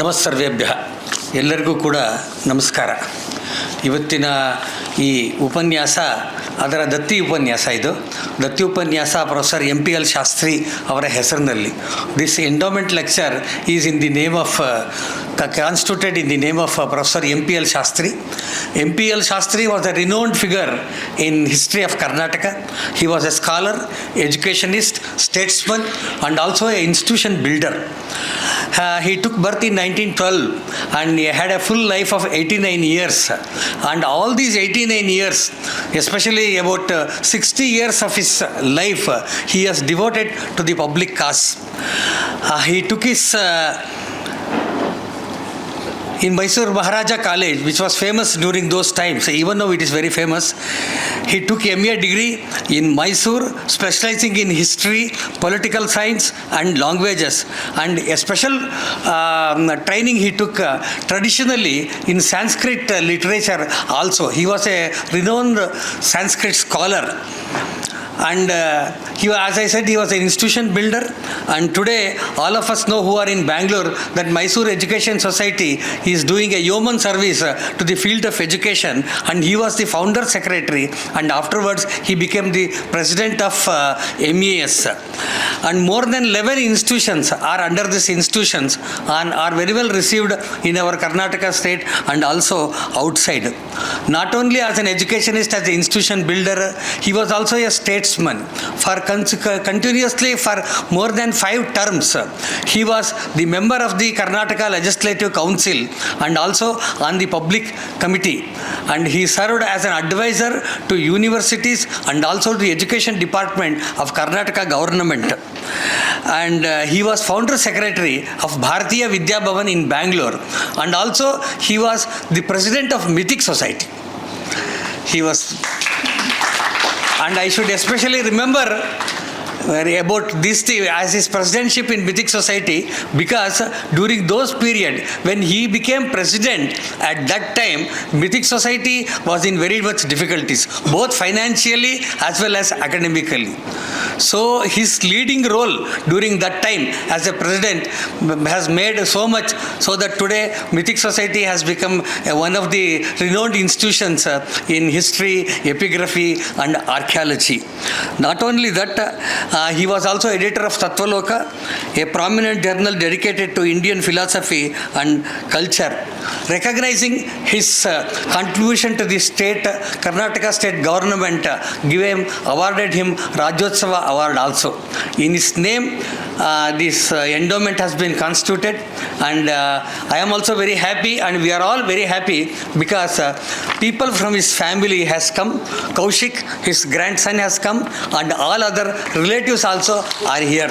ನಮಸ್ಸರ್ವೇಭ್ಯ ಎಲ್ಲರಿಗೂ ಕೂಡ ನಮಸ್ಕಾರ. ಇವತ್ತಿನ ಈ ಉಪನ್ಯಾಸ ಅದರ ದತ್ತಿ ಉಪನ್ಯಾಸ. ಇದು ದತ್ತಿ ಉಪನ್ಯಾಸ ಪ್ರೊಫೆಸರ್ MPL ಶಾಸ್ತ್ರಿ ಅವರ ಹೆಸರಿನಲ್ಲಿ. This endowment lecture is in the name of constituted in the name of Professor MPL Shastri. MPL Shastri was a renowned figure in history of Karnataka. He was a scholar, educationist, statesman and also an institution builder. He took birth in 1912 and he had a full life of 89 years. And all these 89 years, especially about 60 years of his life, he has devoted to the public cause. He took his in Mysore Maharaja College, which was famous during those times, even though it is very famous. He took MA degree in Mysore, specializing in history, political science and languages. And a special training he took traditionally in Sanskrit literature also. He was a renowned Sanskrit scholar. And as I said, he was an institution builder. And today, all of us know who are in Bangalore that Mysore Education Society is doing a yeoman service to the field of education. And he was the founder secretary. And afterwards, he became the president of MES. And more than 11 institutions are under these institutions and are very well received in our Karnataka state and also outside. Not only as an educationist, as an institution builder, he was also a statesman. For continuously for more than 5 terms, he was the member of the Karnataka Legislative Council and also on the public committee. And he served as an advisor to universities and also the education department of Karnataka government. And he was founder secretary of Bharatiya Vidya Bhavan in Bangalore. And also he was the president of Mythic Society. He was... And I should especially remember about this as his presidentship in Mythic Society, because during those period when he became president, at that time Mythic Society was in very much difficulties, both financially as well as academically. So his leading role during that time as a president has made so much so that today Mythic Society has become one of the renowned institutions in history, epigraphy and archaeology. Not only that, he was also editor of Tatvaloka, a prominent journal dedicated to Indian philosophy and culture. Recognizing his contribution to the state, Karnataka state government awarded him Rajyotsava award also. In his name, this endowment has been constituted, and I am also very happy, and we are all very happy because people from his family has come. Kaushik, his grandson, has come, and all other relatives also are here.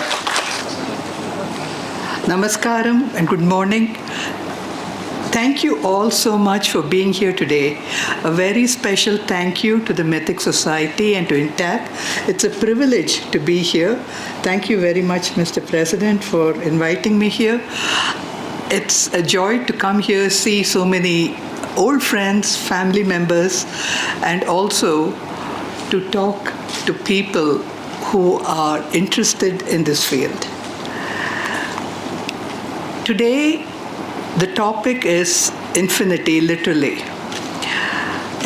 Namaskaram and good morning. Thank you all so much for being here today. A very special thank you to the Mythic Society and to INTAC. It's a privilege to be here. Thank you very much, Mr. President, for inviting me here. It's a joy to come here, see so many old friends, family members, and also to talk to people who are interested in this field. Today, the topic is infinity, literally.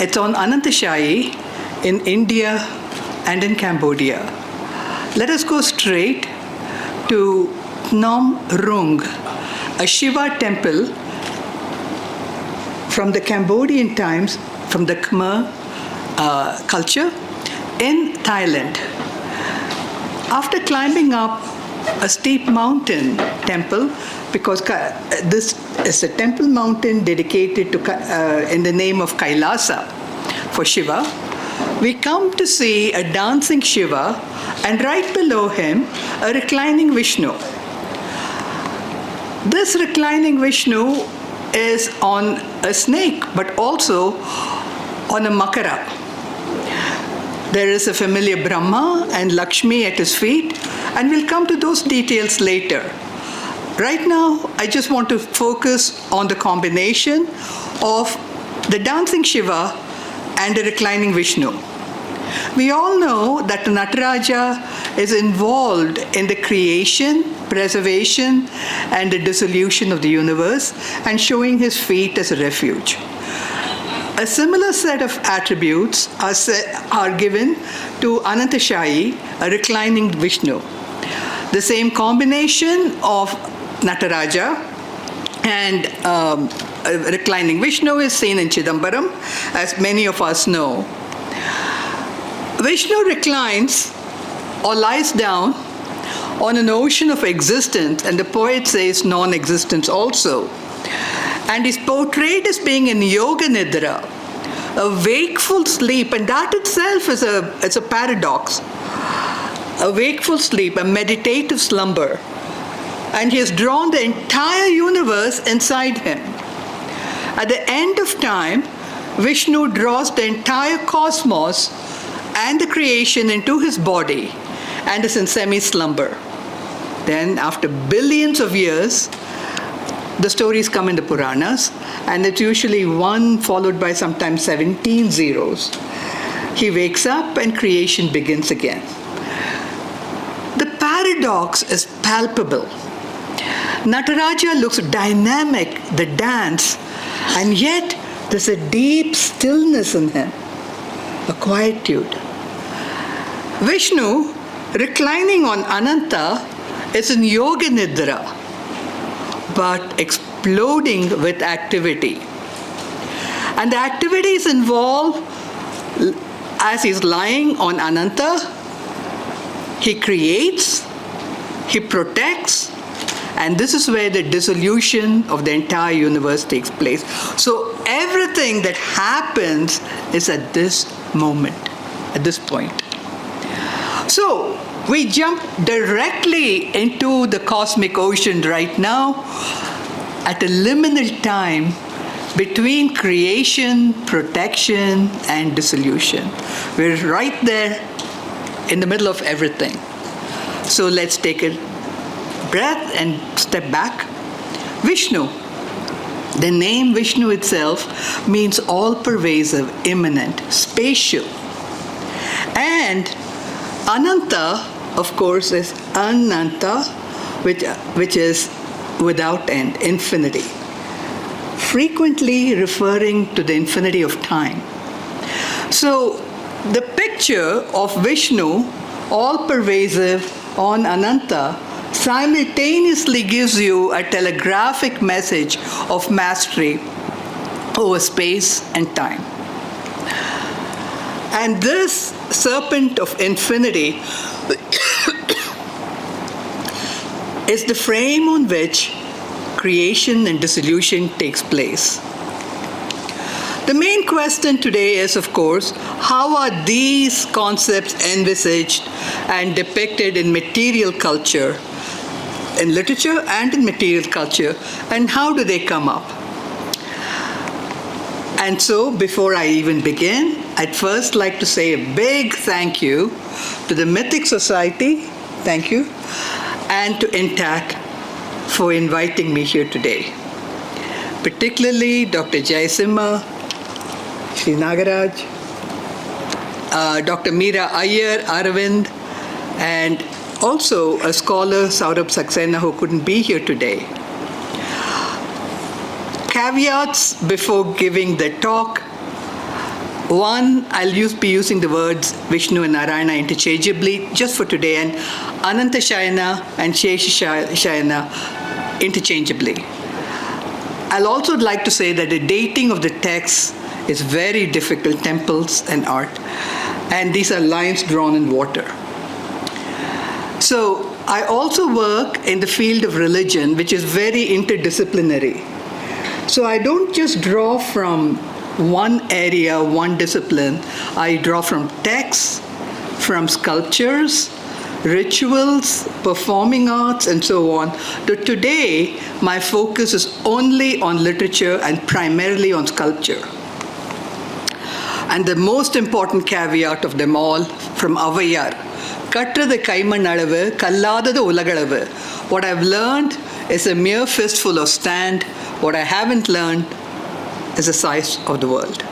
It's on Anantasayi in India and in Cambodia. Let us go straight to Nom Rung, a Shiva temple from the Cambodian times, from the Khmer culture in Thailand. After climbing up a steep mountain temple, because this is a temple mountain dedicated to in the name of Kailasa for Shiva, we come to see a dancing Shiva and right below him a reclining Vishnu. This reclining Vishnu is on a snake but also on a makara. There is a familiar Brahma and Lakshmi at his feet, and we'll come to those details later. Right now, I just want to focus on the combination of the dancing Shiva and the reclining Vishnu. We all know that Nataraja is involved in the creation, preservation, and the dissolution of the universe, and showing his feet as a refuge. A similar set of attributes are given to Anantasayi, a reclining Vishnu. The same combination of Nataraja and a reclining Vishnu is seen in Chidambaram, as many of us know. Vishnu reclines or lies down on an ocean of existence, and the poet says non-existence also. And is portrayed as being in yoga nidra, a wakeful sleep, and that itself is a paradox. A wakeful sleep, a meditative slumber. And he has drawn the entire universe inside him. At the end of time, Vishnu draws the entire cosmos and the creation into his body and is in semi-slumber. Then, after billions of years, the stories come in the Puranas, and it's usually one followed by sometimes 17 zeros. He wakes up and creation begins again. The paradox is palpable. Nataraja looks dynamic, the dance, and yet there's a deep stillness in him, a quietude. Vishnu, reclining on Ananta, is in yoga nidra, but exploding with activity. And the activities involve, as he's lying on Ananta, he creates, he protects, and this is where the dissolution of the entire universe takes place. So everything that happens is at this moment, at this point. So we jump directly into the cosmic ocean right now at a liminal time between creation, protection, and dissolution. We're right there in the middle of everything. So let's take a breath and step back. Vishnu. The name Vishnu itself means all-pervasive, immanent, spatial. And Ananta, of course, is Ananta, which is without end, infinity, frequently referring to the infinity of time. So the picture of Vishnu, all-pervasive on Ananta, simultaneously gives you a telegraphic message of mastery over space and time. And this serpent of infinity is the frame on which creation and dissolution takes place. The main question today is, of course, how are these concepts envisaged and depicted in material culture, in literature and in material culture, and how do they come up? And so, before I even begin, I'd first like to say a big thank you to the Mythic Society, thank you, and to INTAC for inviting me here today. Particularly Dr. Jayasimha, Sri Nagaraj, Dr. Meera Iyer, Aravind, and also a scholar, Saurabh Saxena, who couldn't be here today. Caveats before giving the talk. One, I'll be using the words Vishnu and Narayana interchangeably just for today, and Anantashayana and Sheshashayana interchangeably. I'll also like to say that the dating of the texts is very difficult, temples and art, and these are lines drawn in water. So I also work in the field of religion, which is very interdisciplinary. So I don't just draw from one area, one discipline. I draw from texts, from sculptures, rituals, performing arts, and so on. But today, my focus is only on literature and primarily on sculpture. And the most important caveat of them all from Avayar, Kattradu kaimanalavu, kalladadu ulagalavu. What I've learned is a mere fistful of sand. What I haven't learned is the size of the world.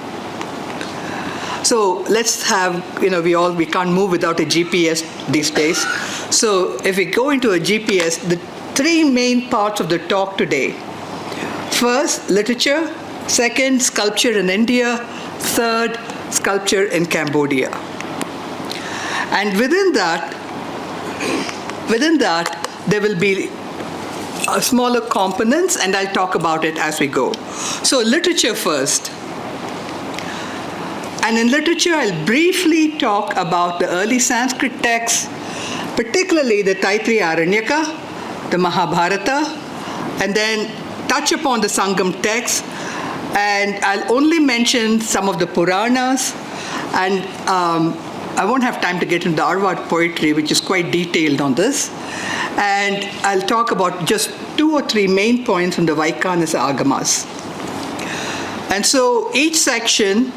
So let's have, we can't move without a GPS these days. So if we go into a GPS, the three main parts of the talk today. First, literature. Second, sculpture in India. Third, sculpture in Cambodia. And within that, there will be smaller components, and I'll talk about it as we go. So literature first. And in literature, I'll briefly talk about the early Sanskrit texts, particularly the Taittiriya Aranyaka, the Mahabharata, and then touch upon the Sangam texts. And I'll only mention some of the Puranas, and I won't have time to get into the Arvad poetry, which is quite detailed on this. And I'll talk about just 2 or 3 main points from the Vaikanasa Agamas. And so each section,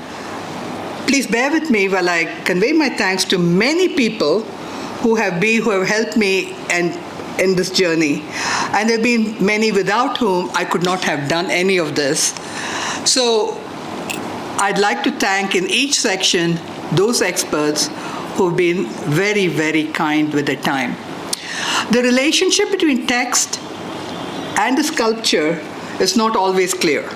please bear with me while I convey my thanks to many people who have helped me in this journey. And there have been many without whom I could not have done any of this. So I'd like to thank in each section those experts who've been very, very kind with their time. The relationship between text and the sculpture is not always clear.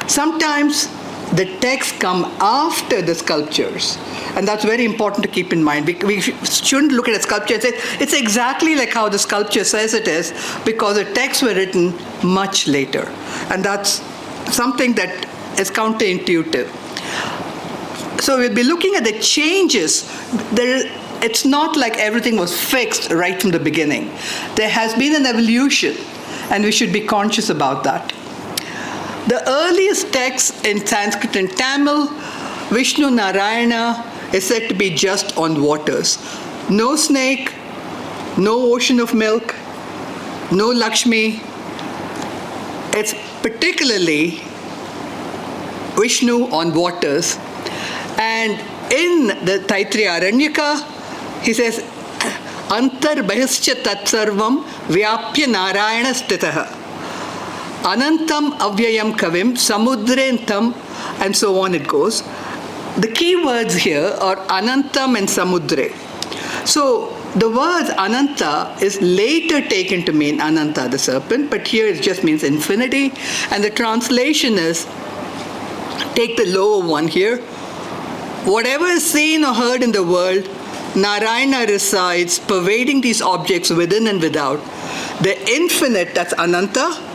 Sometimes the texts come after the sculptures, and that's very important to keep in mind. We shouldn't look at a sculpture and say, it's exactly like how the sculpture says it is, because the texts were written much later. And that's something that is counterintuitive. So we'll be looking at the changes. It's not like everything was fixed right from the beginning. There has been an evolution, and we should be conscious about that. The earliest text in Sanskrit and Tamil, Vishnu-Narayana, is said to be just on waters. No snake, no ocean of milk, no Lakshmi. It's particularly Vishnu on waters. And in the Taittiriya Aranyaka, he says, Antar Bahishcha Tatsarvam Vyapya Narayana Stitaha Anantam Avyayam Kavim Samudrentam, and so on it goes. The key words here are Anantam and Samudre. So the word Ananta is later taken to mean Ananta, the serpent, but here it just means infinity. And the translation is, take the lower one here, whatever is seen or heard in the world, Narayana resides, pervading these objects within and without. The infinite, that's Ananta,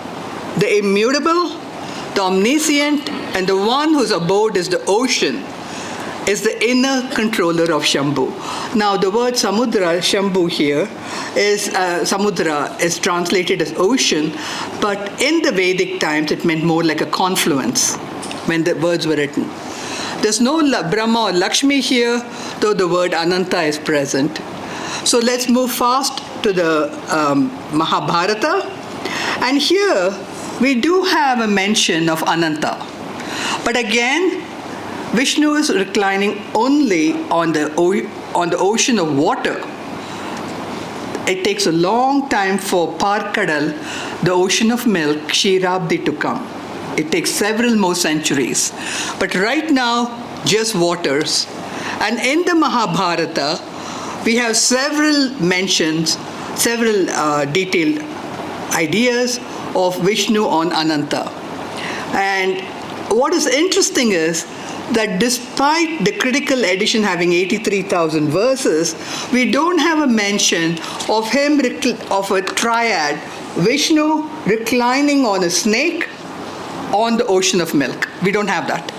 the immutable, the omniscient, and the one whose abode is the ocean, is the inner controller of Shambhu. Now, the word Samudra, Shambhu here, Samudra is translated as ocean, but in the Vedic times, it meant more like a confluence when the words were written. There's no Brahma or Lakshmi here, though the word Ananta is present. So let's move fast to the Mahabharata. And here, we do have a mention of Ananta. But again, Vishnu is reclining only on the ocean of water. It takes a long time for Parkadal, the ocean of milk, Kshirabdi, to come. It takes several more centuries. But right now, just waters. And in the Mahabharata, we have several mentions, several detailed ideas of Vishnu on Ananta. And what is interesting is that despite the critical edition having 83,000 verses, we don't have a mention of him, of a triad, Vishnu reclining on a snake on the ocean of milk. We don't have that.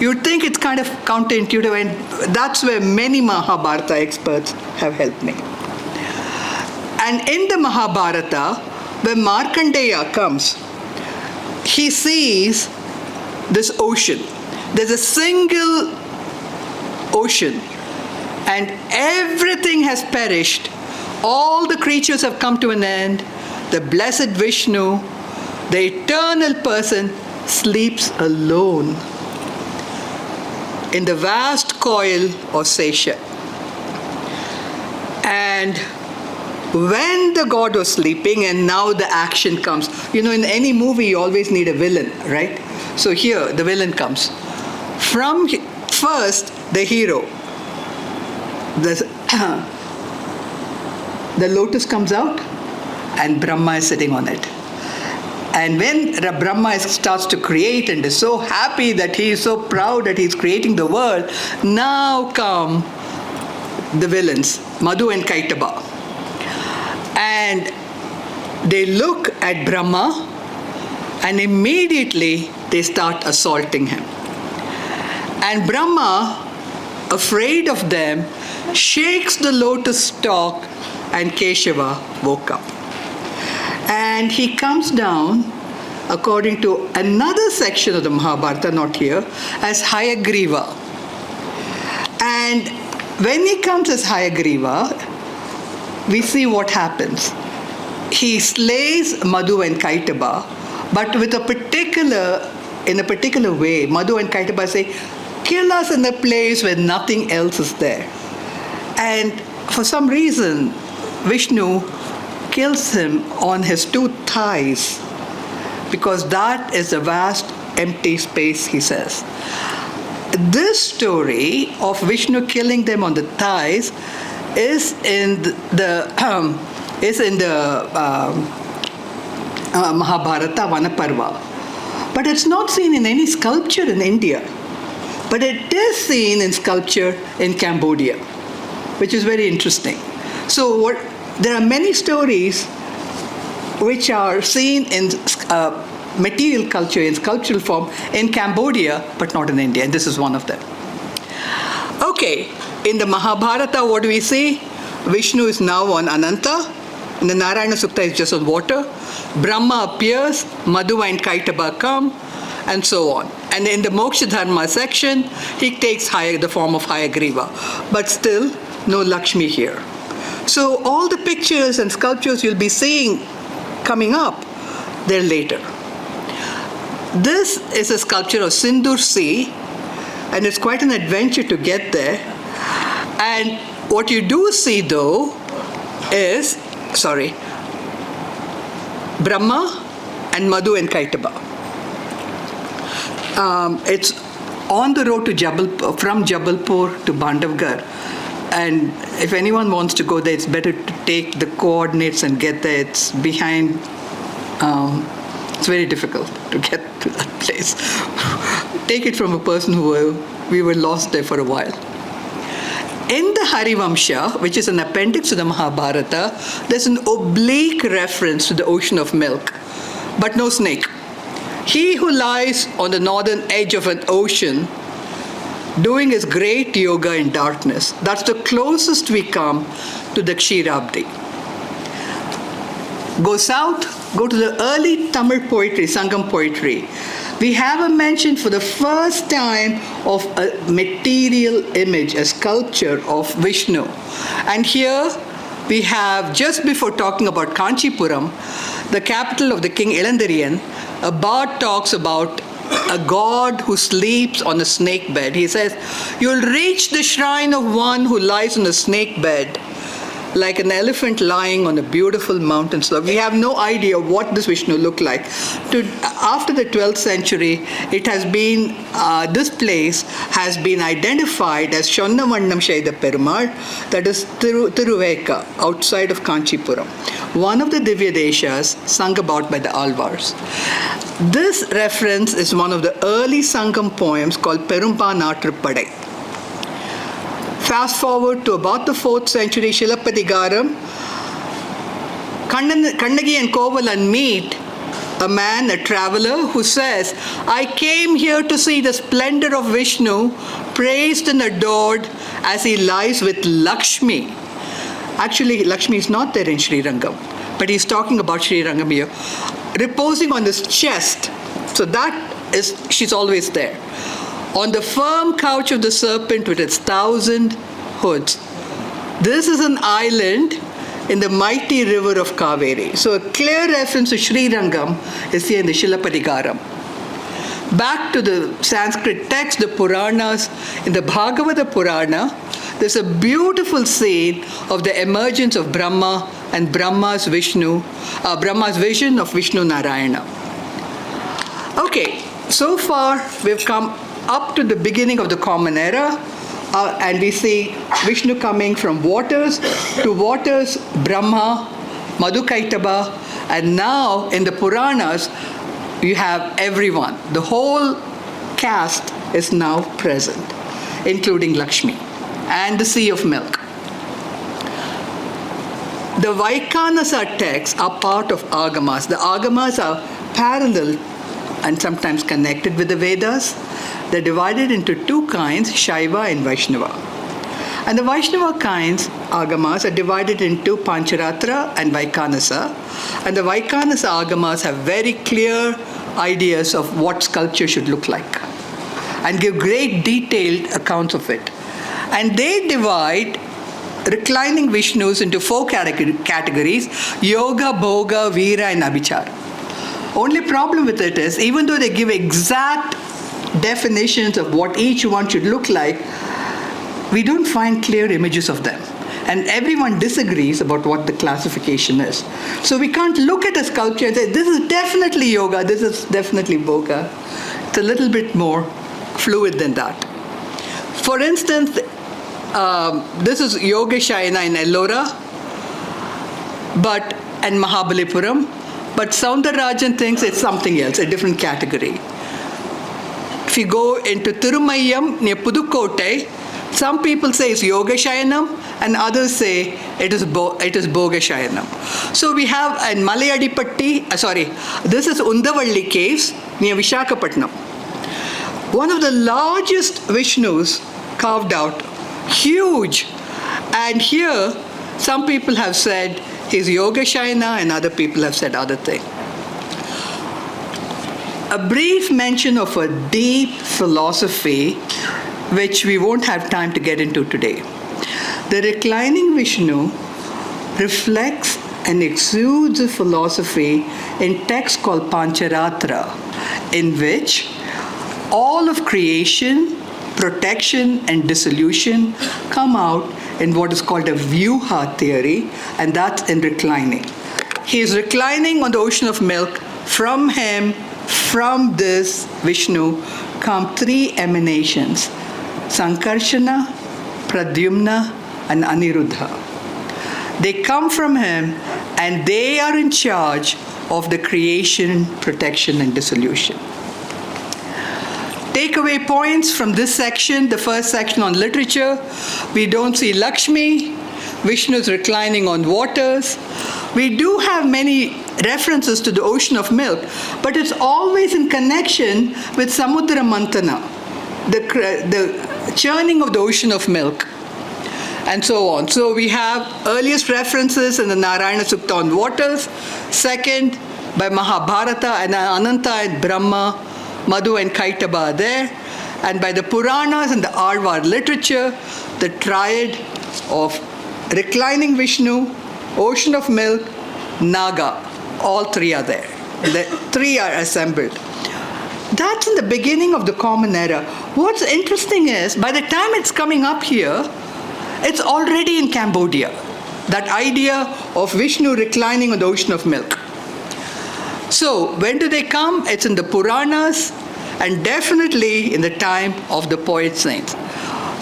You'd think it's kind of counterintuitive, and that's where many Mahabharata experts have helped me. And in the Mahabharata, when Markandeya comes, he sees this ocean. There's a single ocean, and everything has perished. All the creatures have come to an end. The blessed Vishnu, the eternal person, sleeps alone in the vast coil of Sesha. And when the god was sleeping, and now the action comes. You know, in any movie, you always need a villain, right? So here, the villain comes. From first, the hero, the lotus comes out and Brahma is sitting on it. And when Brahma starts to create and is so happy that he is so proud that he's creating the world, now come the villains, Madhu and Kaitaba. And they look at Brahma and immediately they start assaulting him. And Brahma, afraid of them, shakes the lotus stalk and Keshava woke up. And he comes down, according to another section of the Mahabharata, not here, as Hayagriva. And when he comes as Hayagriva, we see what happens. He slays Madhu and Kaitaba, but in a particular way. Madhu and Kaitaba say, kill us in a place where nothing else is there. And for some reason, Vishnu kills him on his two thighs, because that is a vast empty space, he says. This story of Vishnu killing them on the thighs is in the Mahabharata Vanaparva. But it's not seen in any sculpture in India. But it is seen in sculpture in Cambodia, which is very interesting. So there are many stories which are seen in material culture, in sculptural form, in Cambodia, but not in India, and this is one of them. Okay, in the Mahabharata, what do we see? Vishnu is now on Ananta, and the Narayana Sukta is just on water. Brahma appears, Madhu and Kaitaba come, and so on. And in the Moksha Dharma section, he takes the form of Hayagriva, but still no Lakshmi here. So all the pictures and sculptures you'll be seeing coming up, they're later. This is a sculpture of Sindur Sea, and it's quite an adventure to get there. And what you do see, though, is, Brahma and Madhu and Kaitaba. It's on the road to from Jabalpur to Bandhavgarh. And if anyone wants to go there, it's better to take the coordinates and get there. It's behind, it's very difficult to get to that place. Take it from a person we were lost there for a while. In the Harivamsha, which is an appendix to the Mahabharata, there's an oblique reference to the ocean of milk, but no snake. He who lies on the northern edge of an ocean doing his great yoga in darkness, that's the closest we come to the Kshetrabdi. Go south, go to the early Tamil poetry, Sangam poetry. We have a mention for the first time of a material image, a sculpture of Vishnu. And here we have, just before talking about Kanchipuram, the capital of the king Ilandariyan, a bard talks about a god who sleeps on a snake bed. He says, you'll reach the shrine of one who lies on a snake bed, like an elephant lying on a beautiful mountain slope. We have no idea what this Vishnu looked like. After the 12th century, it has been, this place has been identified as Shonnavannam Shaida Perumal, that is Tiruveka, outside of Kanchipuram. One of the Divya Deshas sung about by the Alvars. This reference is one of the early Sangam poems called Perumpa Natru Padai. Fast forward to about the 4th century, Shilapadigaram, Kannagi and Kovalan meet a man, a traveler, who says, I came here to see the splendor of Vishnu, praised and adored as he lies with Lakshmi. Actually, Lakshmi is not there in Sri Rangam, but he's talking about Sri Rangam here, reposing on his chest. So that is, she's always there. On the firm couch of the serpent with its 1,000 hoods. This is an island in the mighty river of Kaveri. So a clear reference to Sri Rangam is here in the Shilapadigaram. Back to the Sanskrit text, the Puranas, in the Bhagavata Purana, there's a beautiful scene of the emergence of Brahma and Brahma's vision of Vishnu Narayana. Okay, so far we've come up to the beginning of the Common Era. and we see Vishnu coming from waters to waters, Brahma, Madhukaitaba, and now in the Puranas, you have everyone. The whole caste is now present, including Lakshmi and the Sea of Milk. The Vaikanasa texts are part of Agamas. The Agamas are parallel and sometimes connected with the Vedas. They're divided into two kinds, Shaiva and Vaishnava. And the Vaishnava kinds, Agamas, are divided into Pancharatra and Vaikanasa. And the Vaikanasa Agamas have very clear ideas of what sculpture should look like and give great detailed accounts of it. And they divide reclining Vishnus into four categories: Yoga, Bhoga, Veera, and Abhichara. Only problem with it is, even though they give exact definitions of what each one should look like, we don't find clear images of them. And everyone disagrees about what the classification is. So we can't look at a sculpture and say, this is definitely yoga, this is definitely bhoga. It's a little bit more fluid than that. For instance, this is Yoga Shayana in Ellora and Mahabalipuram, but Soundarajan thinks it's something else, a different category. If you go into Thirumayam near Pudukkottai, some people say it's Yoga Shayanam, and others say it is Bhoga Shayanam. So we have in Malayadipatti, this is Undavalli caves near Vishakhapatnam. One of the largest Vishnus carved out, huge. And here, some people have said he's Yoga Shayana, and other people have said other things. A brief mention of a deep philosophy, which we won't have time to get into today. The reclining Vishnu reflects and exudes a philosophy in text called Pancharatra, in which all of creation, protection, and dissolution come out in what is called a Vyuha theory, and that's in reclining. He is reclining on the ocean of milk. From him, from this Vishnu, come three emanations: Sankarshana, Pradyumna, and Aniruddha. They come from him, and they are in charge of the creation, protection, and dissolution. Takeaway points from this section, the first section on literature: we don't see Lakshmi, Vishnu is reclining on waters. We do have many references to the ocean of milk, but it's always in connection with Samudra Mantana, the churning of the ocean of milk, and so on. So we have earliest references in the Narayana Sukta on waters, second by Mahabharata and Ananta and Brahma, Madhu and Kaitaba are there, and by the Puranas and the Arvar literature, the triad of reclining Vishnu, ocean of milk, Naga, all three are there. The three are assembled. That's in the beginning of the Common Era. What's interesting is, by the time it's coming up here, it's already in Cambodia. That idea of Vishnu reclining on the ocean of milk. So, when do they come? It's in the Puranas, and definitely in the time of the poet saints.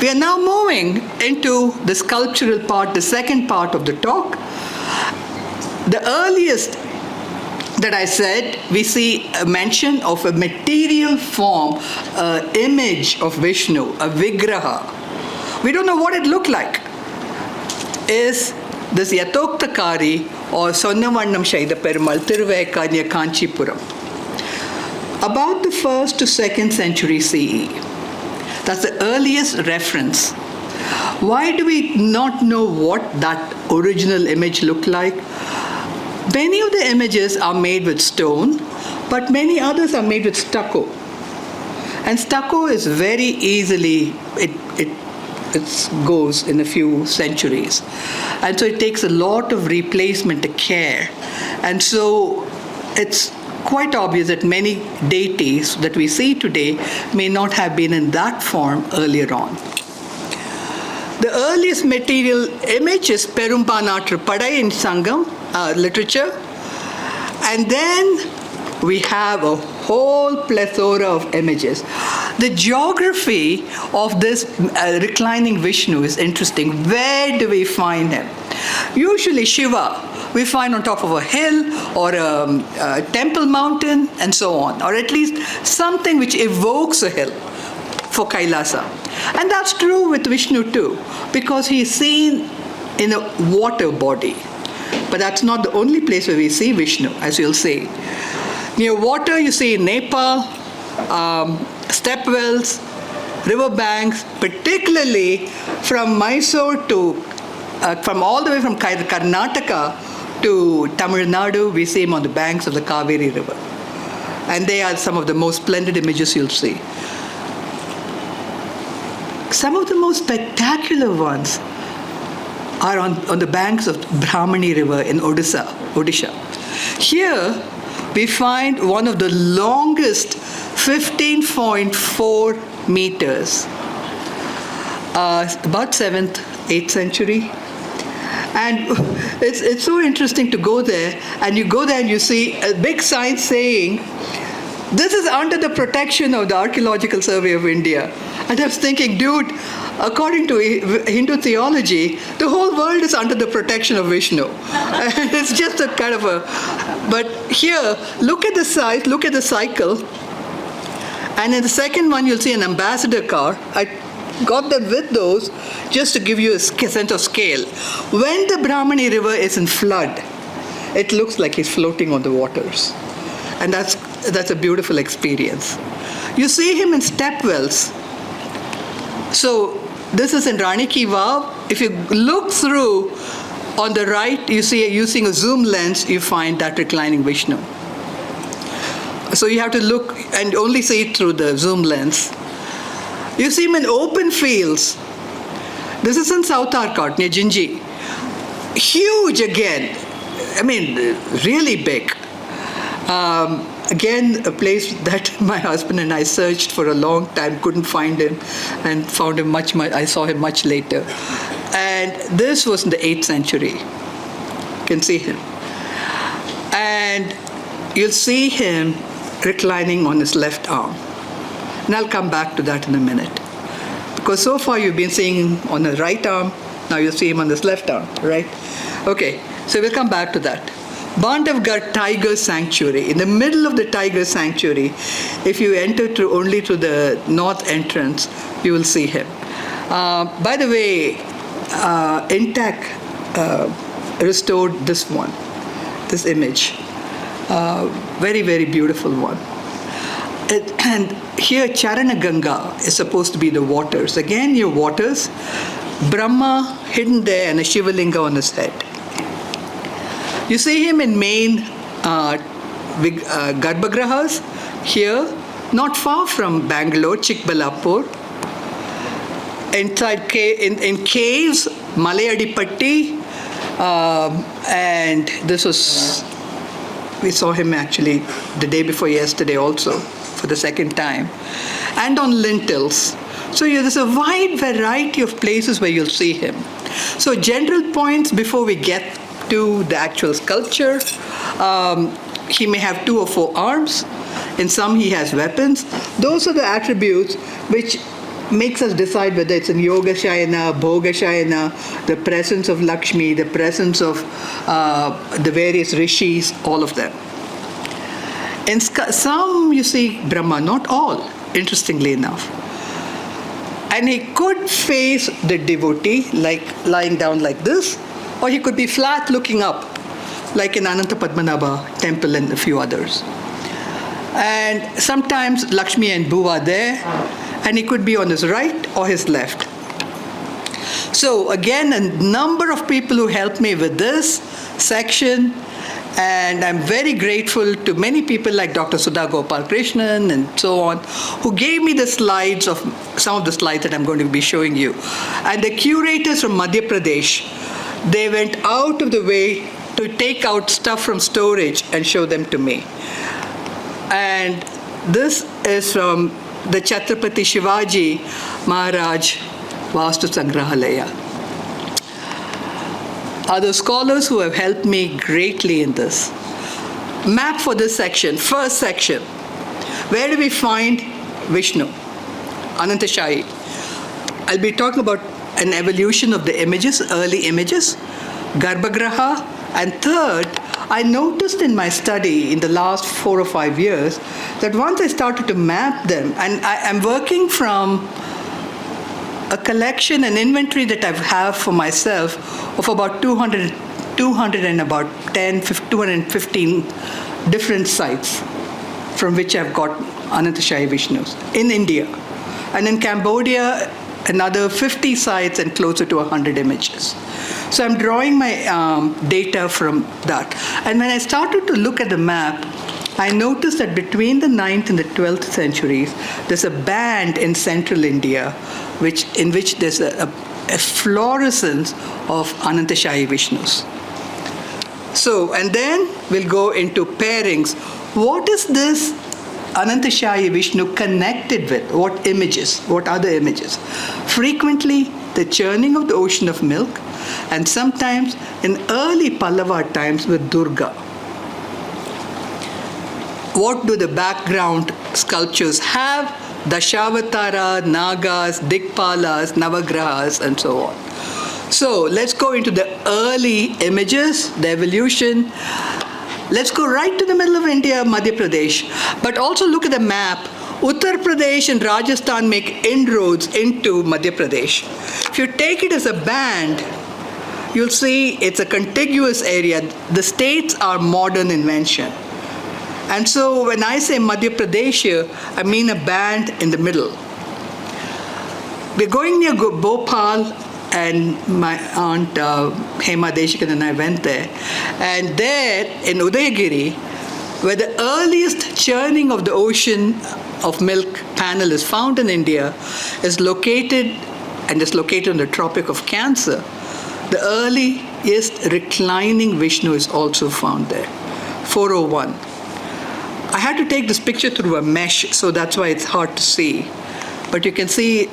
We are now moving into the sculptural part, the second part of the talk. The earliest that I said, we see a mention of a material form, an image of Vishnu, a Vigraha. We don't know what it looked like. Is this Yatoktakari or Sonnavannam Shaida Perumal, Tiruveka near Kanchipuram. About the 1st to 2nd century CE. That's the earliest reference. Why do we not know what that original image looked like? Many of the images are made with stone, but many others are made with stucco. And stucco is very easily, it goes in a few centuries. And so it takes a lot of replacement care. And so it's quite obvious that many deities that we see today may not have been in that form earlier on. The earliest material image is Perumpanatru Padai in Sangam literature. And then we have a whole plethora of images. The geography of this reclining Vishnu is interesting. Where do we find him? Usually Shiva we find on top of a hill or a temple mountain and so on, or at least something which evokes a hill for Kailasa. And that's true with Vishnu too, because he is seen in a water body. But that's not the only place where we see Vishnu, as you'll see. Near water, you see Nepal, step wells, river banks, particularly from Mysore to, from all the way from Karnataka to Tamil Nadu, we see him on the banks of the Kaveri River. And they are some of the most splendid images you'll see. Some of the most spectacular ones are on the banks of Brahmani River in Odisha. Here, we find one of the longest 15.4 meters, about 7th, 8th century. And it's so interesting to go there, and you go there and you see a big sign saying, this is under the protection of the Archaeological Survey of India. And I was thinking, dude, according to Hindu theology, the whole world is under the protection of Vishnu. And it's just a kind of a, but here, look at the size, look at the cycle. And in the second one, you'll see an ambassador car. I got them with those just to give you a sense of scale. When the Brahmani River is in flood, it looks like he's floating on the waters. And that's a beautiful experience. You see him in step wells. So this is in Rani Ki Vav. If you look through on the right, you see using a zoom lens, you find that reclining Vishnu. So you have to look and only see it through the zoom lens. You see him in open fields. This is in South Arcot, near Jinji. Huge again. I mean, really big. Again, a place that my husband and I searched for a long time, couldn't find him, and found him I saw him much later. And this was in the 8th century. You can see him. And you'll see him reclining on his left arm. And I'll come back to that in a minute. Because so far you've been seeing him on his right arm, now you'll see him on his left arm, right? Okay, so we'll come back to that. Bandhavgarh Tiger Sanctuary. In the middle of the Tiger Sanctuary, if you enter only through the north entrance, you will see him. By the way, Intac restored this one, this image. Very, very beautiful one. And here, Charana Ganga is supposed to be the waters. Again, your waters. Brahma hidden there and a Shivalinga on his head. You see him in main Garbhagrahas here, not far from Bangalore, Chikbalapur. Inside in caves, Malayadipatti, and this was, we saw him actually the day before yesterday also, for the second time, and on lintels. So there's a wide variety of places where you'll see him. So general points before we get to the actual sculpture. He may have 2 or 4 arms. In some he has weapons. Those are the attributes which makes us decide whether it's in Yoga Shayana, Bhoga Shayana, the presence of Lakshmi, the presence of the various rishis, all of them. In some you see Brahma, not all, interestingly enough. And he could face the devotee, like lying down like this, or he could be flat looking up, like in Ananta Padmanabha temple and a few others. And sometimes Lakshmi and Bhu are there, and he could be on his right or his left. So again, a number of people who helped me with this section, and I'm very grateful to many people like Dr. Sudha Gopalakrishnan and so on, who gave me the slides of some of the slides that I'm going to be showing you. And the curators from Madhya Pradesh, they went out of the way to take out stuff from storage and show them to me. And this is from the Chhatrapati Shivaji Maharaj Vastu Sangrahalaya. Are the scholars who have helped me greatly in this. Map for this section, first section. Where do we find Vishnu? Anantasayi. I'll be talking about an evolution of the images, early images, Garbhagraha, and third, I noticed in my study in the last 4 or 5 years that once I started to map them, and I'm working from a collection, an inventory that I have for myself of about 200 and about 215 different sites from which I've got Anantasayi Vishnus in India. And in Cambodia, another 50 sites and closer to 100 images. So I'm drawing my data from that. And when I started to look at the map, I noticed that between the 9th and the 12th centuries, there's a band in central India in which there's a fluorescence of Anantasayi Vishnus. So, and then we'll go into pairings. What is this Anantasayi Vishnu connected with? What images? What other images? Frequently, the churning of the ocean of milk, and sometimes in early Pallava times with Durga. What do the background sculptures have? Dashavatara, Nagas, Dikpalas, Navagrahas, and so on. So let's go into the early images, the evolution. Let's go right to the middle of India, Madhya Pradesh. But also look at the map. Uttar Pradesh and Rajasthan make inroads into Madhya Pradesh. If you take it as a band, you'll see it's a contiguous area. The states are modern invention. And so when I say Madhya Pradesh here, I mean a band in the middle. We're going near Bhopal, and my aunt Hema Deshikan and I went there. And there in Udayagiri, where the earliest churning of the ocean of milk panel is found in India, is located on the Tropic of Cancer. The earliest reclining Vishnu is also found there, 401. I had to take this picture through a mesh, so that's why it's hard to see. But you can see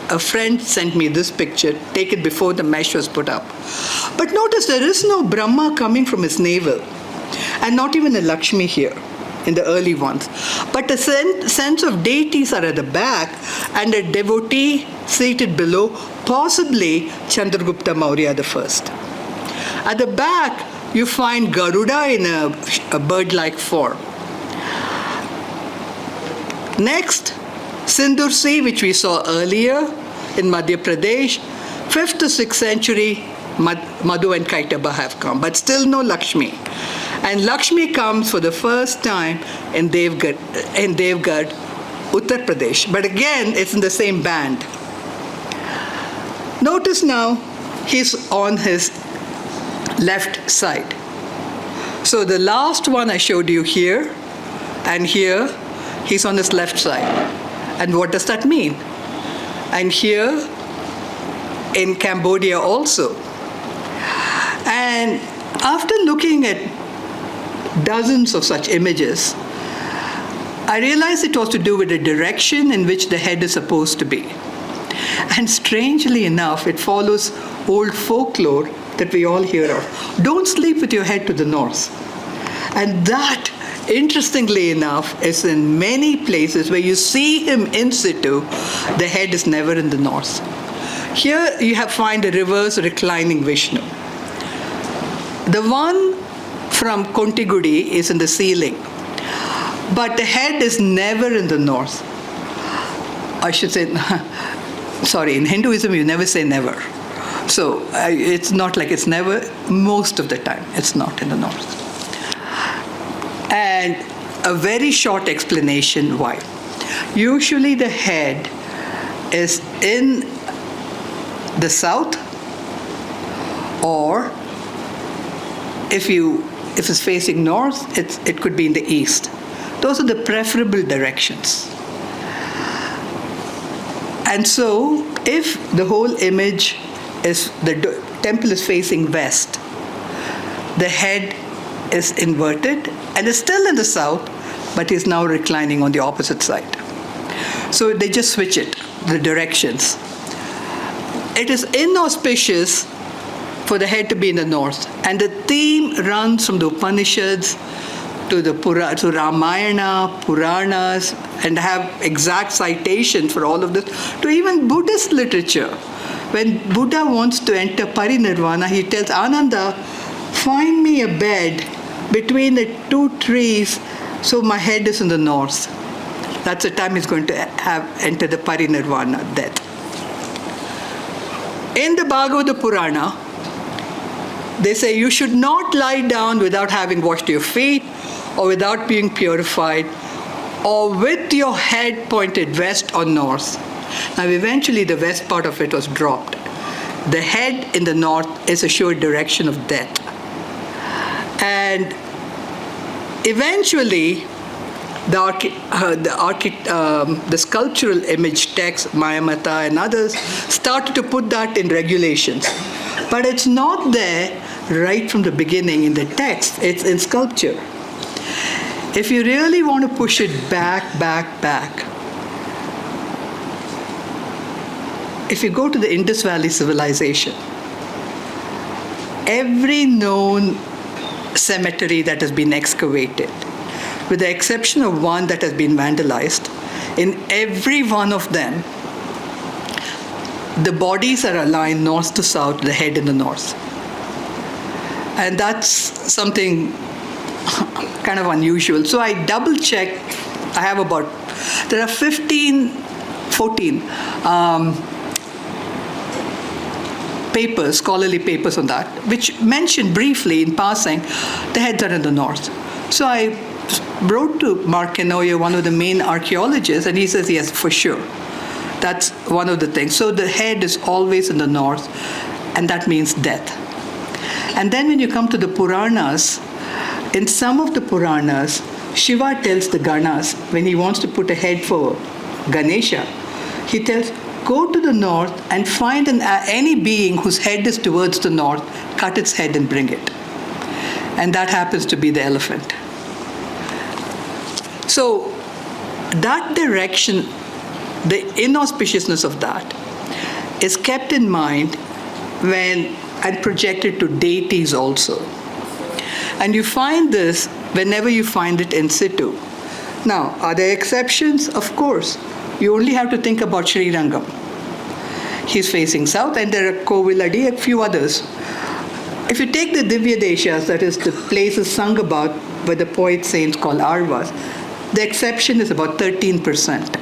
a friend sent me this picture, taken before the mesh was put up. But notice there is no Brahma coming from his navel, and not even a Lakshmi here in the early ones. But a sense of deities are at the back, and a devotee seated below, possibly Chandragupta Maurya the first. At the back, you find Garuda in a bird-like form. Next, Sindur Sea, which we saw earlier in Madhya Pradesh, 5th to 6th century, Madhu and Kaitaba have come, but still no Lakshmi. And Lakshmi comes for the first time in Devgarh, Uttar Pradesh. But again, it's in the same band. Notice now, he's on his left side. So the last one I showed you here, and here, he's on his left side. And what does that mean? And here in Cambodia also. And after looking at dozens of such images, I realized it was to do with the direction in which the head is supposed to be. And strangely enough, it follows old folklore that we all hear of. Don't sleep with your head to the north. And that, interestingly enough, is in many places where you see him in situ, the head is never in the north. Here you find a reverse reclining Vishnu. The one from Kontigudi is in the ceiling, but the head is never in the north. I should say, sorry, in Hinduism you never say never. So it's not like it's never, most of the time it's not in the north. And a very short explanation why. Usually the head is in the south, or if it's facing north, it could be in the east. Those are the preferable directions. And so if the whole image is, the temple is facing west, the head is inverted and is still in the south, but is now reclining on the opposite side. So they just switch it, the directions. It is inauspicious for the head to be in the north, and the theme runs from the Upanishads to to Ramayana, Puranas, and have exact citation for all of this, to even Buddhist literature. When Buddha wants to enter parinirvana, he tells Ananda, find me a bed between the two trees so my head is in the north. That's the time he's going to have enter the parinirvana, death. In the Bhagavata Purana, they say you should not lie down without having washed your feet, or without being purified, or with your head pointed west or north. Now eventually the west part of it was dropped. The head in the north is a sure direction of death. And eventually the sculptural image texts, Mayamata and others, started to put that in regulations. But it's not there right from the beginning in the text. It's in sculpture. If you really want to push it back, if you go to the Indus Valley civilization, every known cemetery that has been excavated, with the exception of one that has been vandalized, in every one of them, the bodies are aligned north to south, the head in the north. And that's something kind of unusual. So I double checked. I have there are 14 papers, scholarly papers on that, which mention briefly in passing the heads are in the north. So I wrote to Mark Kenoyer, one of the main archaeologists, and he says, yes, for sure. That's one of the things. So the head is always in the north, and that means death. And then when you come to the Puranas, in some of the Puranas, Shiva tells the Ganas, when he wants to put a head for Ganesha, he tells, go to the north and find any being whose head is towards the north, cut its head and bring it. And that happens to be the elephant. So that direction, the inauspiciousness of that, is kept in mind and projected to deities also. And you find this whenever you find it in situ. Now, are there exceptions? Of course. You only have to think about Sri Rangam. He's facing south, and there are Koviladi, a few others. If you take the Divya Deshas, that is the places sung about by the poet saints called Arvas, the exception is about 13%.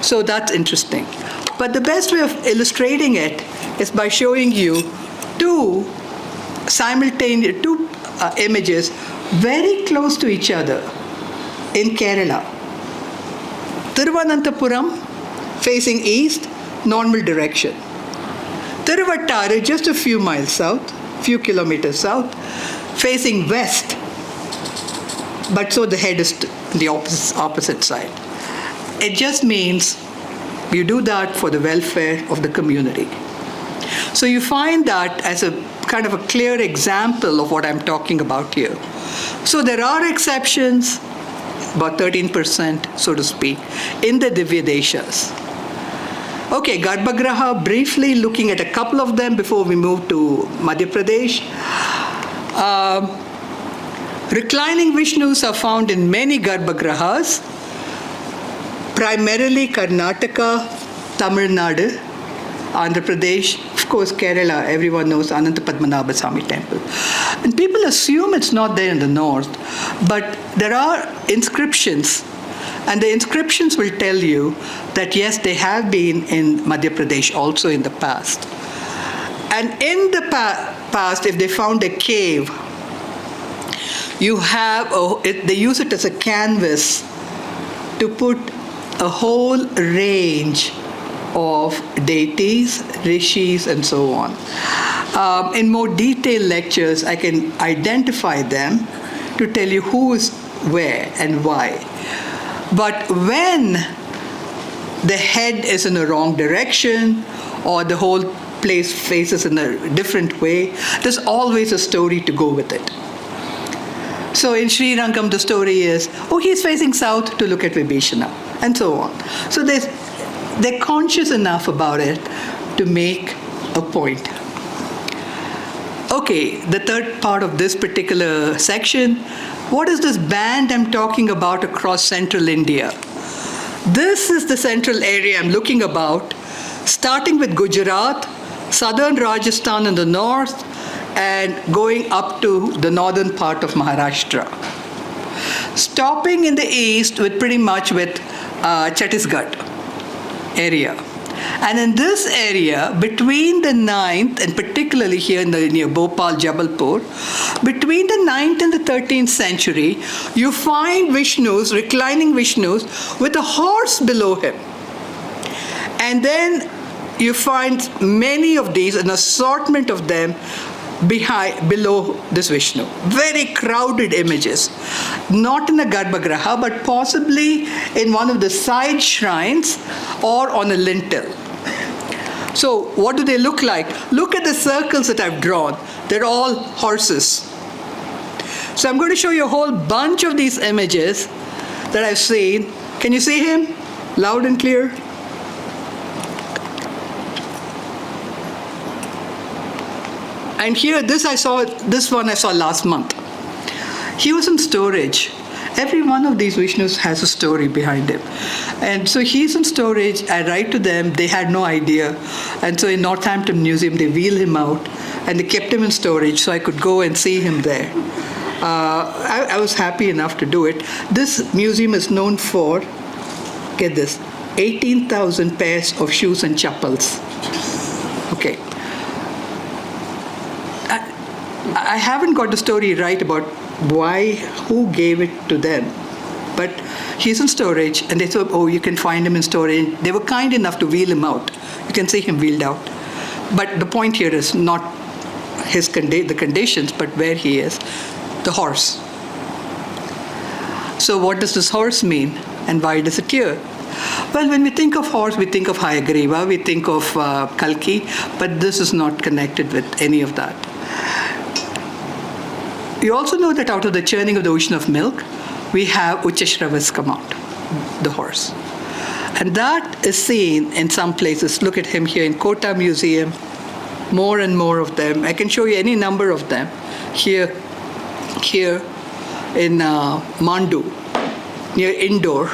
So that's interesting. But the best way of illustrating it is by showing you two images very close to each other in Kerala. Thiruvananthapuram facing east, normal direction. Thiruvattara, just a few miles south, few kilometers south, facing west. But so the head is the opposite side. It just means you do that for the welfare of the community. So you find that as a kind of a clear example of what I'm talking about here. So there are exceptions, about 13%, so to speak, in the Divya Deshas. Okay, Garbhagraha, briefly looking at a couple of them before we move to Madhya Pradesh. Reclining Vishnus are found in many Garbhagrahas, primarily Karnataka, Tamil Nadu, Andhra Pradesh, of course Kerala, everyone knows Anantapadmanabha Swami temple. And people assume it's not there in the north, but there are inscriptions, and the inscriptions will tell you that yes, they have been in Madhya Pradesh also in the past. And in the past, if they found a cave, they use it as a canvas to put a whole range of deities, rishis, and so on. In more detailed lectures, I can identify them to tell you who is where and why. But when the head is in the wrong direction or the whole place faces in a different way, there's always a story to go with it. So in Sri Rangam, the story is, he's facing south to look at Vibhishana, and so on. So they're conscious enough about it to make a point. Okay, the third part of this particular section. What is this band I'm talking about across central India? This is the central area I'm looking about, starting with Gujarat, southern Rajasthan in the north, and going up to the northern part of Maharashtra. Stopping in the east with pretty much with Chhattisgarh area. And in this area, between the 9th, and particularly here near Bhopal, Jabalpur, between the 9th and the 13th century, you find Vishnus, reclining Vishnus, with a horse below him. And then you find many of these, an assortment of them, below this Vishnu. Very crowded images. Not in a Garbhagriha, but possibly in one of the side shrines or on a lintel. So what do they look like? Look at the circles that I've drawn. They're all horses. So I'm going to show you a whole bunch of these images that I've seen. Can you see him? Loud and clear? And here, this one I saw last month. He was in storage. Every one of these Vishnus has a story behind him. And so he's in storage. I write to them. They had no idea. And so in Northampton Museum, they wheeled him out. And they kept him in storage so I could go and see him there. I was happy enough to do it. This museum is known for, get this, 18,000 pairs of shoes and chappals. Okay. I haven't got the story right about who gave it to them. But he's in storage, and they thought, oh, you can find him in storage. They were kind enough to wheel him out. You can see him wheeled out. But the point here is not the conditions, but where he is, the horse. So what does this horse mean, and why does it here? Well, when we think of horse, we think of Hayagriva, we think of Kalki, but this is not connected with any of that. You also know that out of the churning of the ocean of milk, we have Uchashravas come out, the horse. And that is seen in some places. Look at him here in Kota Museum, more and more of them. I can show you any number of them. Here in Mandu, near Indore,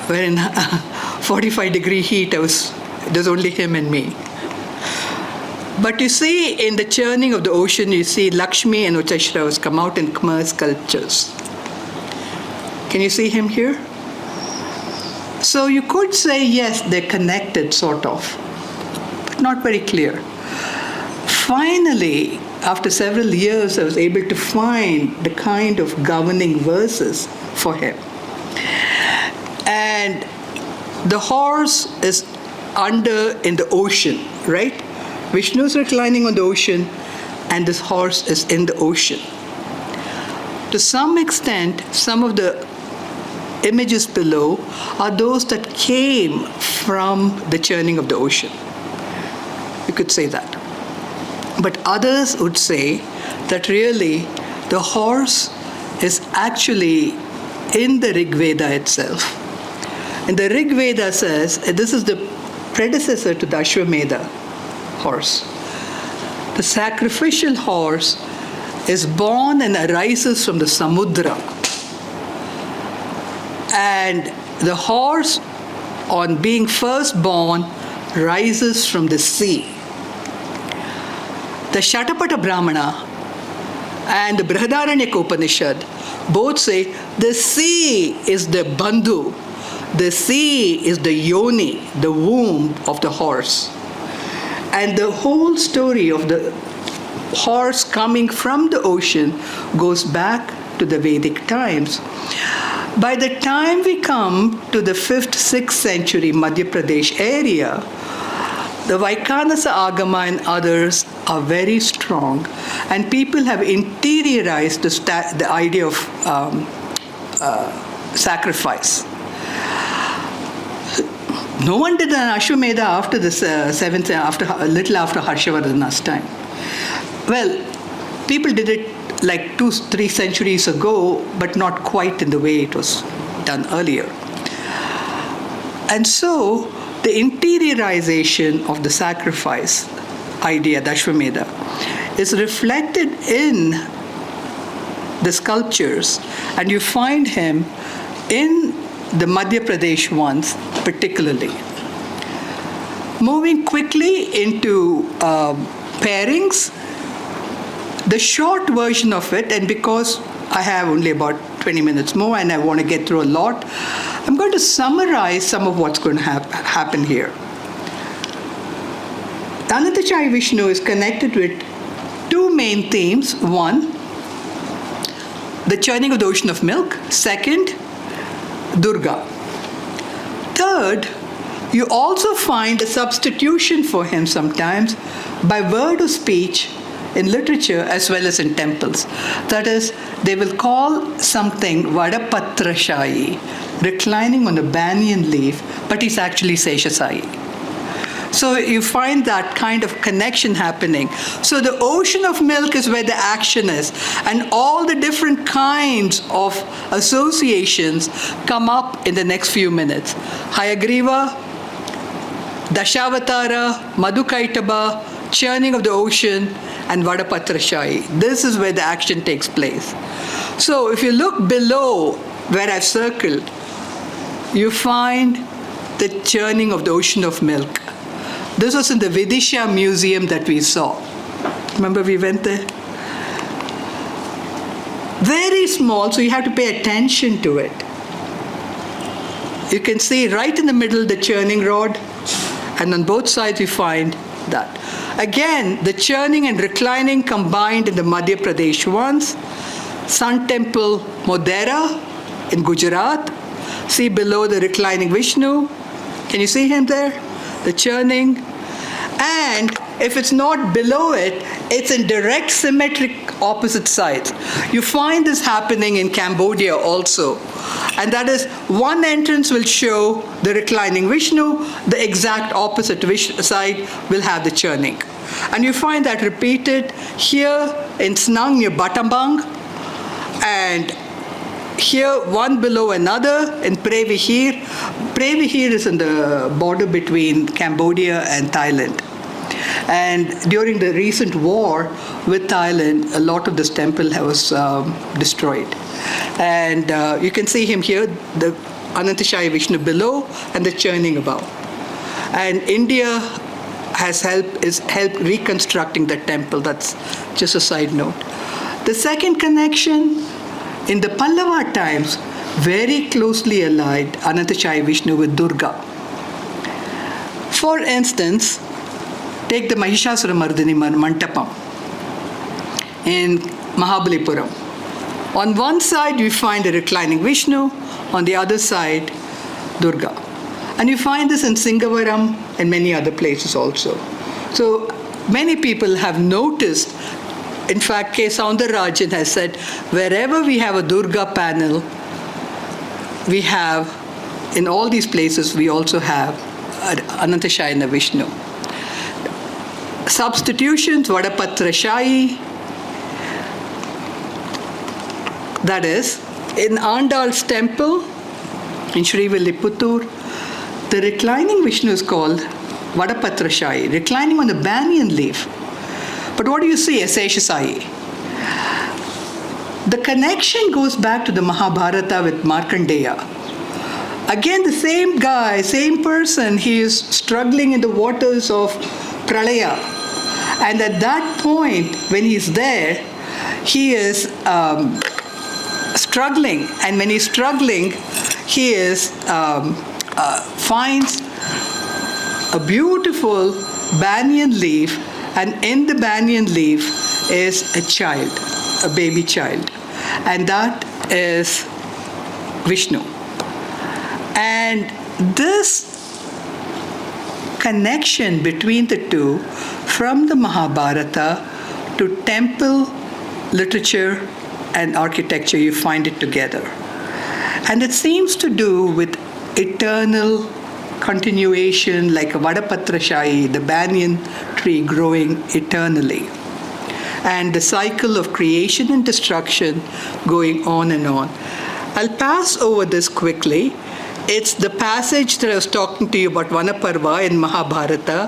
where in 45-degree heat, there's only him and me. But you see, in the churning of the ocean, you see Lakshmi and Uchashravas come out in Khmer sculptures. Can you see him here? So you could say, yes, they're connected, sort of, but not very clear. Finally, after several years, I was able to find the kind of governing verses for him. And the horse is under in the ocean, right? Vishnu is reclining on the ocean, and this horse is in the ocean. To some extent, some of the images below are those that came from the churning of the ocean. You could say that. But others would say that really the horse is actually in the Rig Veda itself. And the Rig Veda says, this is the predecessor to the Ashwamedha horse. The sacrificial horse is born and arises from the Samudra. And the horse, on being first born, rises from the sea. The Shatapata Brahmana and the Brihadaranyaka Upanishad both say the sea is the bandhu, the sea is the yoni, the womb of the horse. And the whole story of the horse coming from the ocean goes back to the Vedic times. By the time we come to the 5th, 6th century Madhya Pradesh area, the Vaikhanasa Agama and others are very strong, and people have interiorized the idea of sacrifice. No one did an Ashwamedha after the 7th, a little after Harshavardhana's time. Well, people did it like 2-3 centuries ago, but not quite in the way it was done earlier. And so, the interiorization of the sacrifice idea, the Ashwamedha, is reflected in the sculptures, and you find him in the Madhya Pradesh ones particularly. Moving quickly into pairings, the short version of it, and because I have only about 20 minutes more and I want to get through a lot, I'm going to summarize some of what's going to happen here. Anantasayi Vishnu is connected with two main themes. One, the churning of the ocean of milk. Second, Durga. Third, you also find a substitution for him sometimes by word of speech in literature as well as in temples. That is, they will call something Vadapatrashayi, reclining on a banyan leaf, but he's actually Seshasayi. So you find that kind of connection happening. So the ocean of milk is where the action is, and all the different kinds of associations come up in the next few minutes. Hayagriva, Dashavatara, Madhukaitaba, churning of the ocean, and Vadapatrashayi. This is where the action takes place. So if you look below where I've circled, you find the churning of the ocean of milk. This was in the Vidisha Museum that we saw. Remember we went there? Very small, so you have to pay attention to it. You can see right in the middle the churning rod, and on both sides you find that. Again, the churning and reclining combined in the Madhya Pradesh ones. Sun Temple, Modhera in Gujarat. See below the reclining Vishnu. Can you see him there? The churning. And if it's not below it, it's in direct symmetric opposite sides. You find this happening in Cambodia also. And that is, one entrance will show the reclining Vishnu, the exact opposite side will have the churning. And you find that repeated here in Snang near Batambang, and here one below another in Previhir. Previhir is in the border between Cambodia and Thailand. And during the recent war with Thailand, a lot of this temple was destroyed. And you can see him here, the Anantasayi Vishnu below and the churning above. And India has helped reconstructing the temple. That's just a side note. The second connection, in the Pallava times, very closely allied Anantasayi Vishnu with Durga. For instance, take the Mahishasuramardini Mantapam in Mahabalipuram. On one side, you find a reclining Vishnu, on the other side, Durga. And you find this in Singavaram and many other places also. So many people have noticed, in fact, K. Soundararajan has said, wherever we have a Durga panel, we have, in all these places, we also have Anantasayana Vishnu. Substitutions, Vadapatrashayi, that is, in Andal's temple, in Srivilliputtur, the reclining Vishnu is called Vadapatrashayi, reclining on a banyan leaf. But what do you see? A Seshasayi. The connection goes back to the Mahabharata with Markandeya. Again, the same guy, same person, he is struggling in the waters of Pralaya. And at that point, when he's there, he is struggling. And when he's struggling, he finds a beautiful banyan leaf, and in the banyan leaf is a child, a baby child. And that is Vishnu. And this connection between the two, from the Mahabharata to temple literature and architecture, you find it together. And it seems to do with eternal continuation, like a Vadapatrashayi, the banyan tree growing eternally. And the cycle of creation and destruction going on and on. I'll pass over this quickly. It's the passage that I was talking to you about Vanaparva in Mahabharata,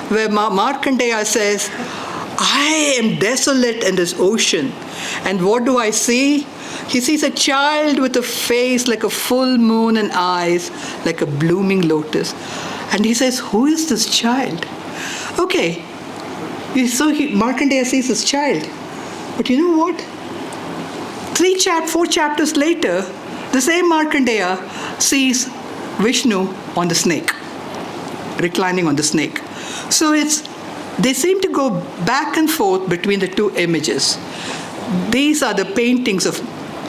where Markandeya says, I am desolate in this ocean. And what do I see? He sees a child with a face like a full moon and eyes like a blooming lotus. And he says, who is this child? Okay, so Markandeya sees this child. But you know what? 4 chapters later, the same Markandeya sees Vishnu on the snake, reclining on the snake. So they seem to go back and forth between the two images. These are the paintings of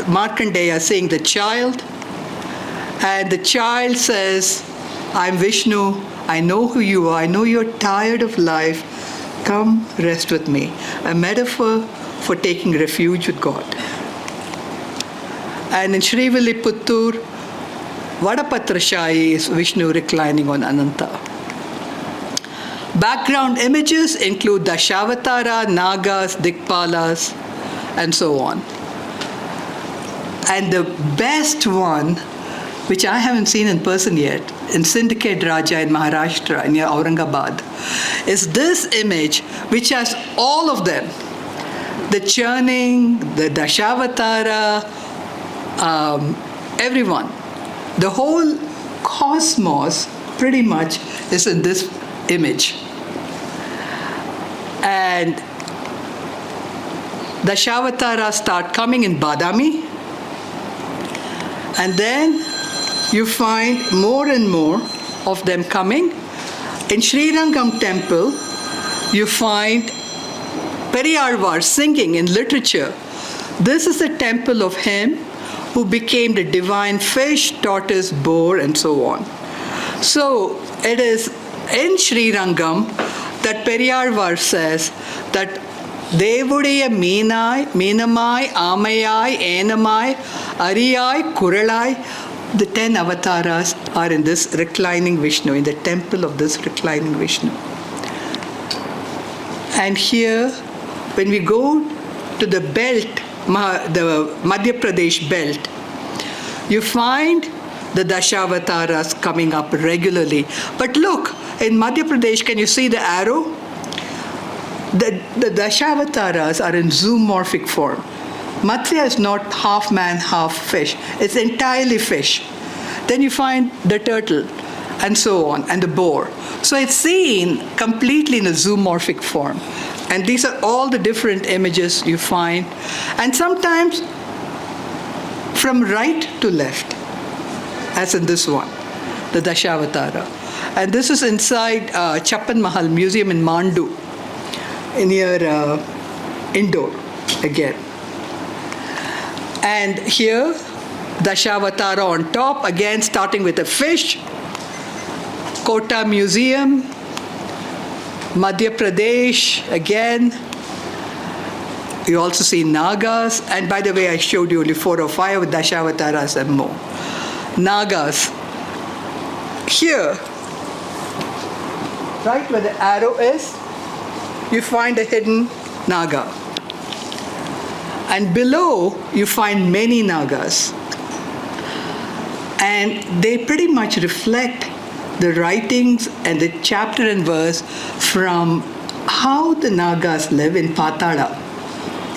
Markandeya seeing the child, and the child says, I'm Vishnu, I know who you are, I know you're tired of life, come rest with me. A metaphor for taking refuge with God. And in Srivilliputtur, Vadapatrashayi is Vishnu reclining on Ananta. Background images include Dashavatara, Nagas, Dikpalas, and so on. And the best one, which I haven't seen in person yet, in Syndicate Raja in Maharashtra, near Aurangabad, is this image which has all of them. The churning, the Dashavatara, everyone. The whole cosmos pretty much is in this image. And the Dashavatara start coming in Badami, and then you find more and more of them coming. In Srirangam temple, you find Periyarvar singing in literature. This is the temple of him who became the divine fish, tortoise, boar, and so on. So it is in Srirangam that Periyarvar says that Devudaya Meenamai, Amayai, Enamai, Ariyai, Kuralai, the 10 avatars are in this reclining Vishnu, in the temple of this reclining Vishnu. And here, when we go to the belt, the Madhya Pradesh belt, you find the Dashavataras coming up regularly. But look, in Madhya Pradesh, can you see the arrow? The Dashavataras are in zoomorphic form. Matsya is not half man, half fish. It's entirely fish. Then you find the turtle, and so on, and the boar. So it's seen completely in a zoomorphic form. And these are all the different images you find. And sometimes from right to left, as in this one, the Dashavatara. And this is inside Chappan Mahal Museum in Mandu, near Indore, again. And here, Dashavatara on top, again starting with a fish. Kota Museum, Madhya Pradesh, again. You also see Nagas. And by the way, I showed you only 4 or 5 with Dashavataras and more. Nagas. Here, right where the arrow is, you find a hidden Naga. And below, you find many Nagas. And they pretty much reflect the writings and the chapter and verse from how the Nagas live in Patala,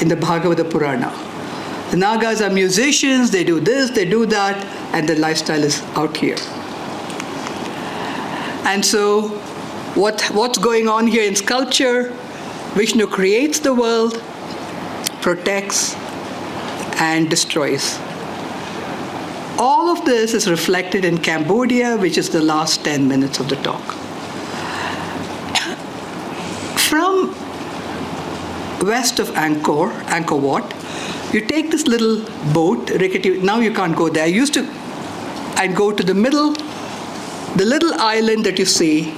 in the Bhagavata Purana. The Nagas are musicians, they do this, they do that, and their lifestyle is out here. And so, what's going on here in sculpture? Vishnu creates the world, protects, and destroys. All of this is reflected in Cambodia, which is the last 10 minutes of the talk. From west of Angkor Wat, you take this little boat, rickety, now you can't go there. I used to, I'd go to the middle, the little island that you see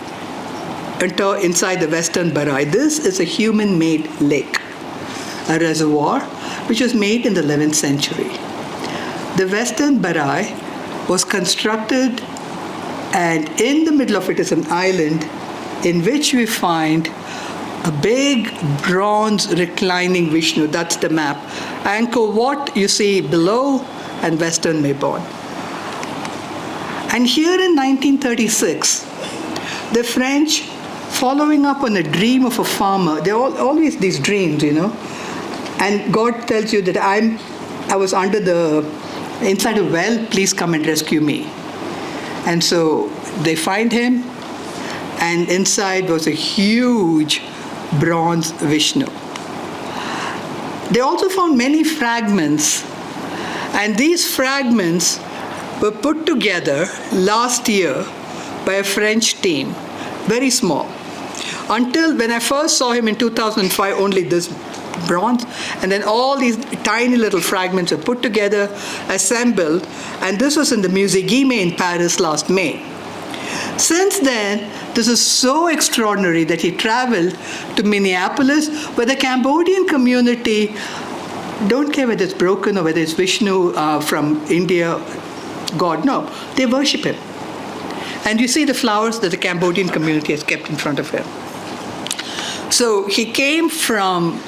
inside the Western Barai. This is a human-made lake, a reservoir, which was made in the 11th century. The Western Barai was constructed, and in the middle of it is an island in which we find a big bronze reclining Vishnu. That's the map. Angkor Wat you see below, and Western Mayborn. And here in 1936, the French following up on a dream of a farmer. There are always these dreams, and God tells you that I was inside a well, please come and rescue me. And so they find him, and inside was a huge bronze Vishnu. They also found many fragments, and these fragments were put together last year by a French team, very small. Until when I first saw him in 2005, only this bronze, and then all these tiny little fragments were put together, assembled, and this was in the Musée Guimet in Paris last May. Since then, this is so extraordinary that he traveled to Minneapolis, where the Cambodian community don't care whether it's broken or whether it's Vishnu from India, God, no, they worship him. And you see the flowers that the Cambodian community has kept in front of him. So he came from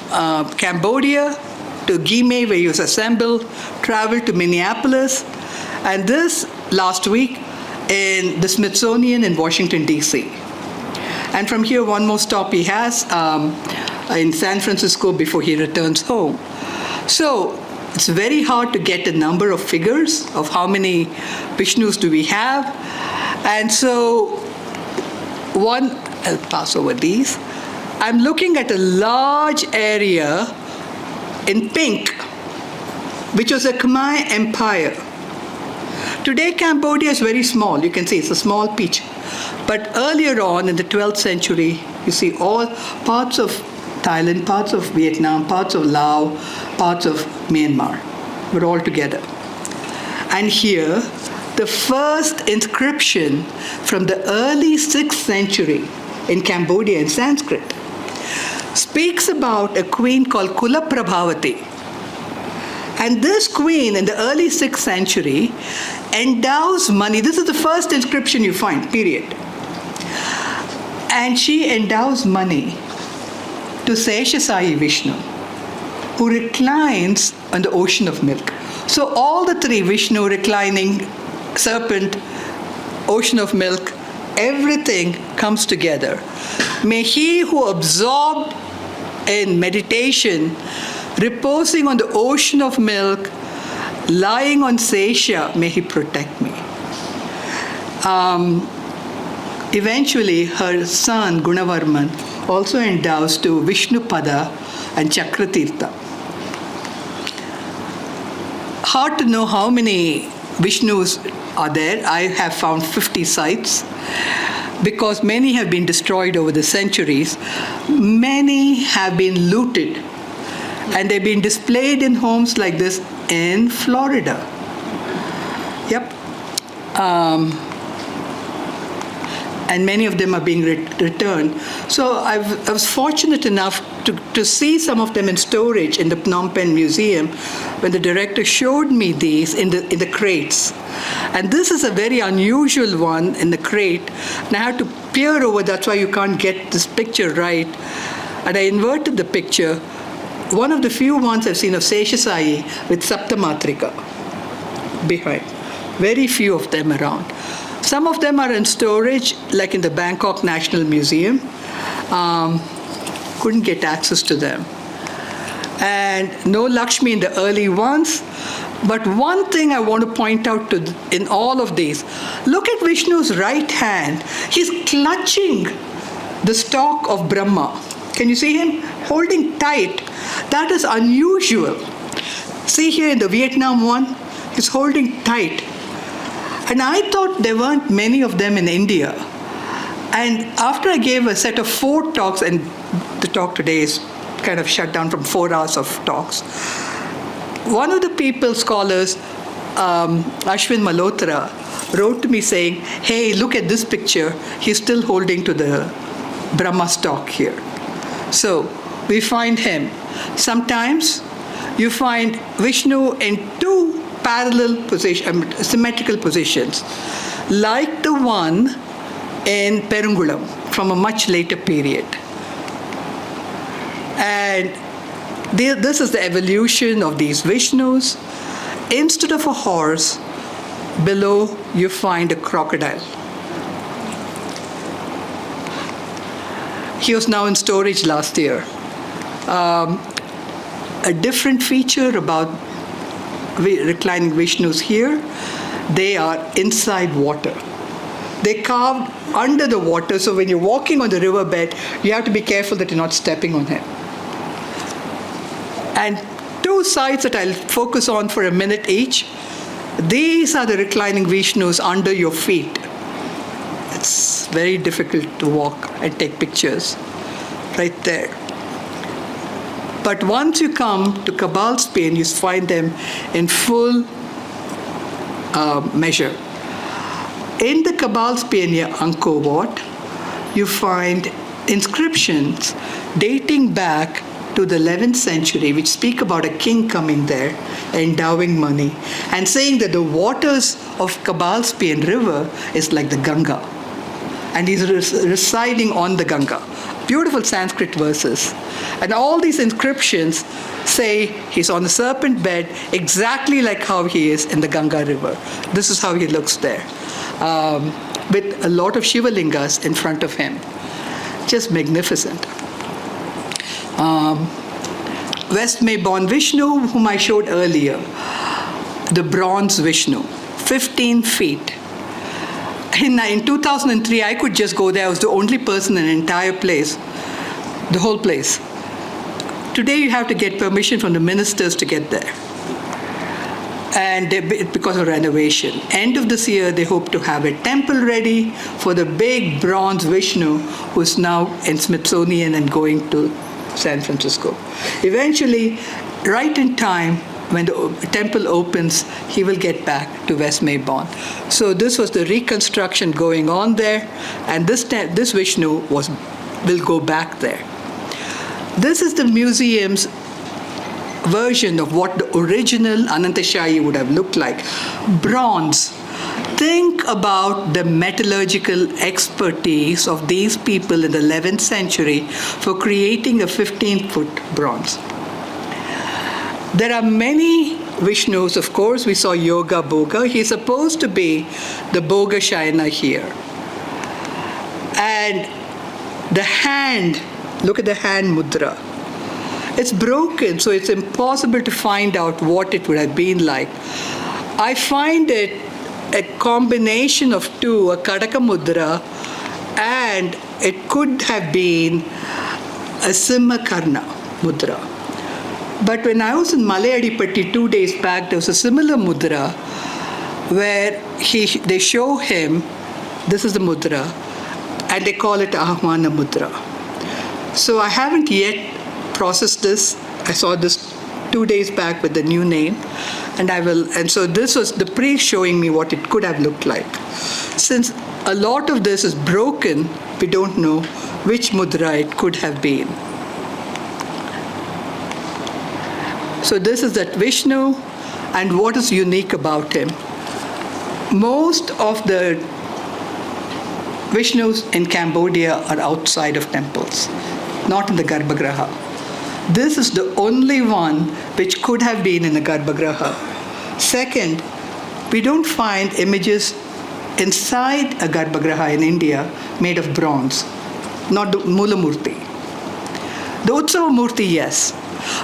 Cambodia to Guimet, where he was assembled, traveled to Minneapolis, and this last week in the Smithsonian in Washington, D.C. And from here, one more stop he has in San Francisco before he returns home. So it's very hard to get a number of figures of how many Vishnus do we have. And so I'll pass over these. I'm looking at a large area in pink, which was the Khmer Empire. Today, Cambodia is very small. You can see it's a small peach. But earlier on in the 12th century, you see all parts of Thailand, parts of Vietnam, parts of Laos, parts of Myanmar were all together. And here, the first inscription from the early 6th century in Cambodia in Sanskrit speaks about a queen called Kulaprabhavati. And this queen in the early 6th century endows money. This is the first inscription you find, period. And she endows money to CHiTra Vishnu, who reclines on the ocean of milk. So all the three, Vishnu, reclining, serpent, ocean of milk, everything comes together. May he who absorbed in meditation, reposing on the ocean of milk, lying on Sesha, may he protect me. Eventually, her son, Gunavarman, also endows to Vishnupada and Chakratirtha. Hard to know how many Vishnus are there. I have found 50 sites because many have been destroyed over the centuries. Many have been looted, and they've been displayed in homes like this in Florida. Yep. And many of them are being returned. So I was fortunate enough to see some of them in storage in the Phnom Penh Museum when the director showed me these in the crates. And this is a very unusual one in the crate. And I had to peer over, that's why you can't get this picture right. And I inverted the picture. One of the few ones I've seen of CHiTra with Saptamatrika behind. Very few of them around. Some of them are in storage, like in the Bangkok National Museum. Couldn't get access to them. And no Lakshmi in the early ones. But one thing I want to point out in all of these, look at Vishnu's right hand. He's clutching the stalk of Brahma. Can you see him? Holding tight. That is unusual. See here in the Vietnam one, he's holding tight. And I thought there weren't many of them in India. And after I gave a set of 4 talks, and the talk today is kind of shut down from 4 hours of talks, one of the scholars, Ashwin Malhotra, wrote to me saying, hey, look at this picture. He's still holding to the Brahma stalk here. So we find him. Sometimes you find Vishnu in 2 parallel positions, symmetrical positions, like the one in Perungulam from a much later period. And this is the evolution of these Vishnus. Instead of a horse, below you find a crocodile. He was now in storage last year. A different feature about reclining Vishnus here, they are inside water. They carved under the water, so when you're walking on the riverbed, you have to be careful that you're not stepping on him. And two sites that I'll focus on for a minute each. These are the reclining Vishnus under your feet. It's very difficult to walk and take pictures right there. But once you come to Cabal, Spain, you find them in full measure. In the Cabal, Spain near Angkor Wat, you find inscriptions dating back to the 11th century, which speak about a king coming there, endowing money, and saying that the waters of Cabal, Spain river is like the Ganga. And he's residing on the Ganga. Beautiful Sanskrit verses. And all these inscriptions say he's on the serpent bed, exactly like how he is in the Ganga river. This is how he looks there, with a lot of Shivalingas in front of him. Just magnificent. West May born Vishnu, whom I showed earlier, the bronze Vishnu, 15 feet. In 2003, I could just go there. I was the only person in the entire place, the whole place. Today, you have to get permission from the ministers to get there. And because of renovation. End of this year, they hope to have a temple ready for the big bronze Vishnu, who's now in Smithsonian and going to San Francisco. Eventually, right in time, when the temple opens, he will get back to West Mayborn. So this was the reconstruction going on there, and this Vishnu will go back there. This is the museum's version of what the original Anantasayi would have looked like. Bronze. Think about the metallurgical expertise of these people in the 11th century for creating a 15-foot bronze. There are many Vishnus, of course. We saw Yoga Bhoga. He's supposed to be the Bhoga Shayana here. And the hand, look at the hand mudra. It's broken, so it's impossible to find out what it would have been like. I find it a combination of two, a Kadaka mudra, and it could have been a Simhakarna mudra. But when I was in Malayadipatti 2 days back, there was a similar mudra where they show him, this is the mudra, and they call it Ahvana mudra. So I haven't yet processed this. I saw this 2 days back with the new name, and so this was the priest showing me what it could have looked like. Since a lot of this is broken, we don't know which mudra it could have been. So this is that Vishnu, and what is unique about him? Most of the Vishnus in Cambodia are outside of temples, not in the Garbhagriha. This is the only one which could have been in the Garbhagriha. Second, we don't find images inside a Garbhagriha in India made of bronze, not the Mula Murti. The Utsava Murti, yes.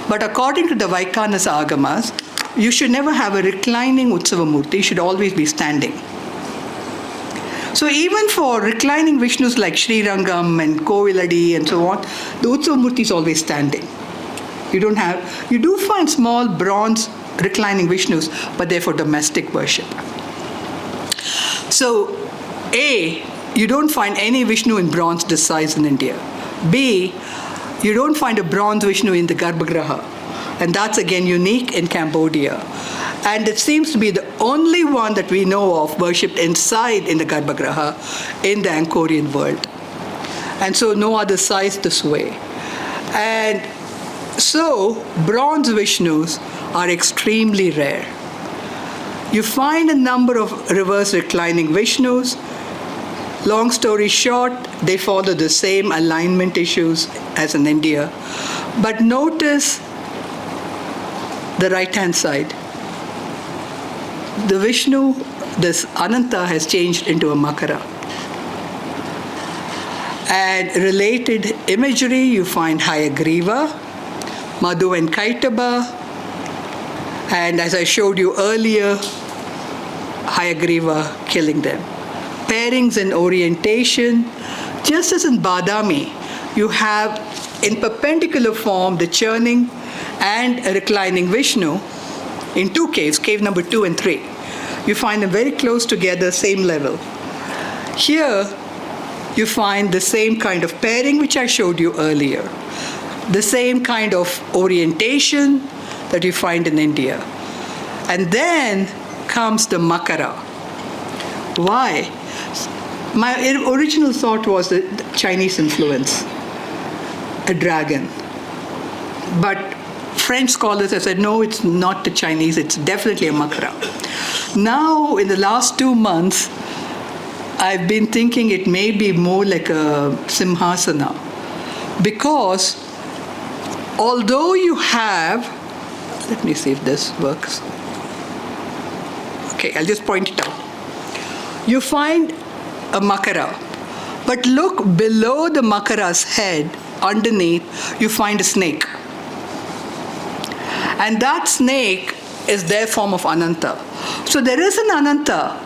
But according to the Vaikanasa Agamas, you should never have a reclining Utsava Murti, you should always be standing. So even for reclining Vishnus like Sri Rangam and Koviladi and so on, the Utsava Murti is always standing. You do find small bronze reclining Vishnus, but they're for domestic worship. So A, you don't find any Vishnu in bronze this size in India. B, you don't find a bronze Vishnu in the Garbhagriha. And that's again unique in Cambodia. And it seems to be the only one that we know of worshipped inside in the Garbhagriha in the Angkorian world. And so no other size this way. And so bronze Vishnus are extremely rare. You find a number of reverse reclining Vishnus. Long story short, they follow the same alignment issues as in India. But notice the right-hand side. The Vishnu, this Ananta, has changed into a Makara. And related imagery, you find Hayagriva, Madhu and Kaitaba, and as I showed you earlier, Hayagriva killing them. Pairings and orientation, just as in Badami, you have in perpendicular form the churning and a reclining Vishnu in two caves, cave number 2 and 3. You find them very close together, same level. Here, you find the same kind of pairing which I showed you earlier. The same kind of orientation that you find in India. And then comes the Makara. Why? My original thought was the Chinese influence, a dragon. But French scholars have said, no, it's not the Chinese, it's definitely a Makara. Now, in the last 2 months, I've been thinking it may be more like a Simhasana. Because although you have, let me see if this works. Okay, I'll just point it out. You find a Makara, but look below the Makara's head, underneath, you find a snake. And that snake is their form of Ananta. So there is an Ananta,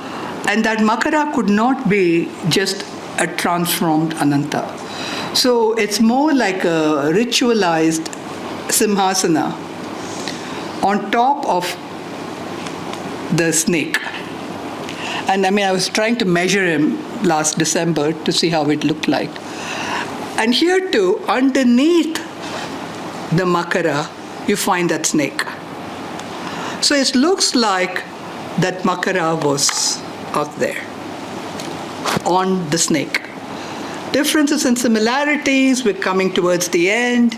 and that Makara could not be just a transformed Ananta. So it's more like a ritualized Simhasana on top of the snake. And I mean, I was trying to measure him last December to see how it looked like. And here too, underneath the Makara, you find that snake. So it looks like that Makara was out there on the snake. Differences and similarities, we're coming towards the end.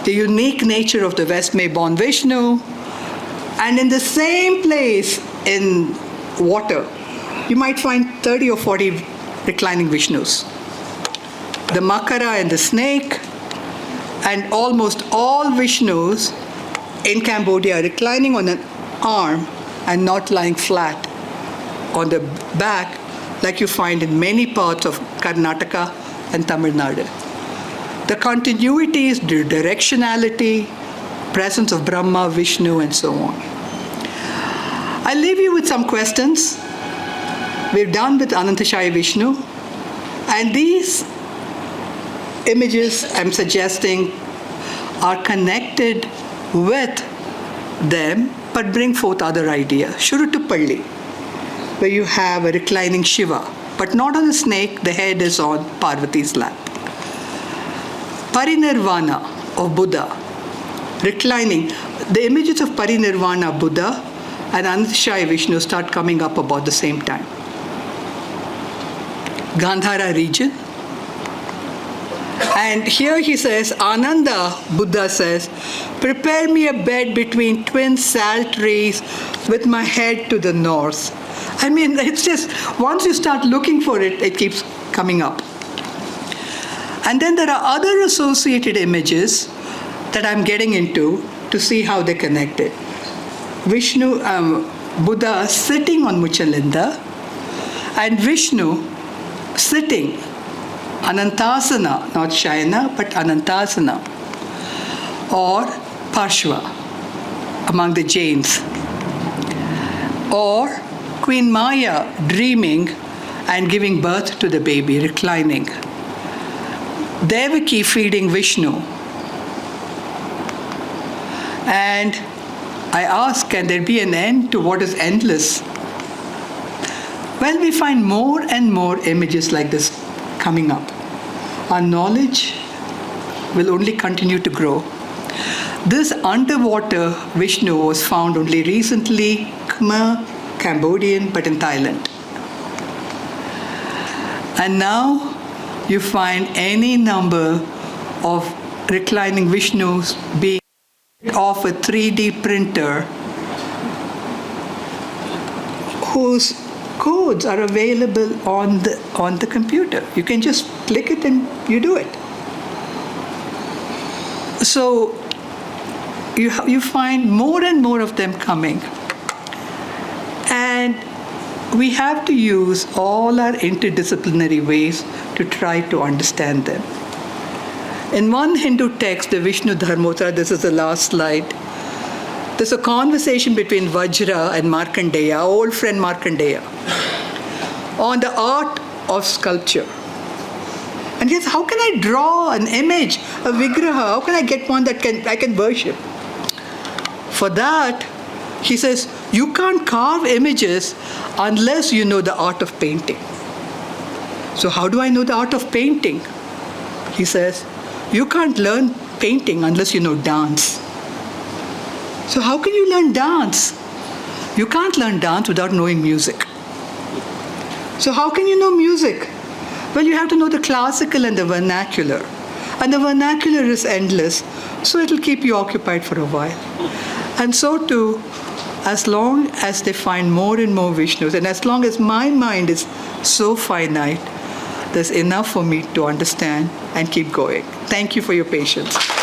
The unique nature of the West May-born Vishnu. And in the same place in water, you might find 30 or 40 reclining Vishnus. The Makara and the snake, and almost all Vishnus in Cambodia are reclining on an arm and not lying flat on the back like you find in many parts of Karnataka and Tamil Nadu. The continuities, the directionality, presence of Brahma, Vishnu, and so on. I'll leave you with some questions. We're done with Anantasayi Vishnu. And these images I'm suggesting are connected with them, but bring forth other ideas. Shurutupalli, where you have a reclining Shiva, but not on a snake, the head is on Parvati's lap. Parinirvana of Buddha, reclining. The images of Parinirvana Buddha and Anantasayi Vishnu start coming up about the same time. Gandhara region. And here he says, Ananda, Buddha says, prepare me a bed between twin sal trees with my head to the north. I mean, it's just, once you start looking for it, it keeps coming up. And then there are other associated images that I'm getting into to see how they're connected. Vishnu, Buddha sitting on Muchalinda, and Vishnu sitting, Anantasana, not Shayana, but Anantasana, or Parshva among the Jains, or Queen Maya dreaming and giving birth to the baby, reclining. Devaki feeding Vishnu. And I ask, can there be an end to what is endless? Well, we find more and more images like this coming up. Our knowledge will only continue to grow. This underwater Vishnu was found only recently, Khmer, Cambodian, but in Thailand. And now you find any number of reclining Vishnus being off a 3D printer whose codes are available on the computer. You can just click it and you do it. So you find more and more of them coming. And we have to use all our interdisciplinary ways to try to understand them. In one Hindu text, the Vishnu Dharmottara, this is the last slide, there's a conversation between Vajra and Markandeya, our old friend Markandeya, on the art of sculpture. And he says, how can I draw an image, a vigraha? How can I get one that I can worship? For that, he says, you can't carve images unless you know the art of painting. So how do I know the art of painting? He says, you can't learn painting unless you know dance. So how can you learn dance? You can't learn dance without knowing music. So how can you know music? Well, you have to know the classical and the vernacular. And the vernacular is endless, so it'll keep you occupied for a while. And so too, as long as they find more and more Vishnus, and as long as my mind is so finite, there's enough for me to understand and keep going. Thank you for your patience.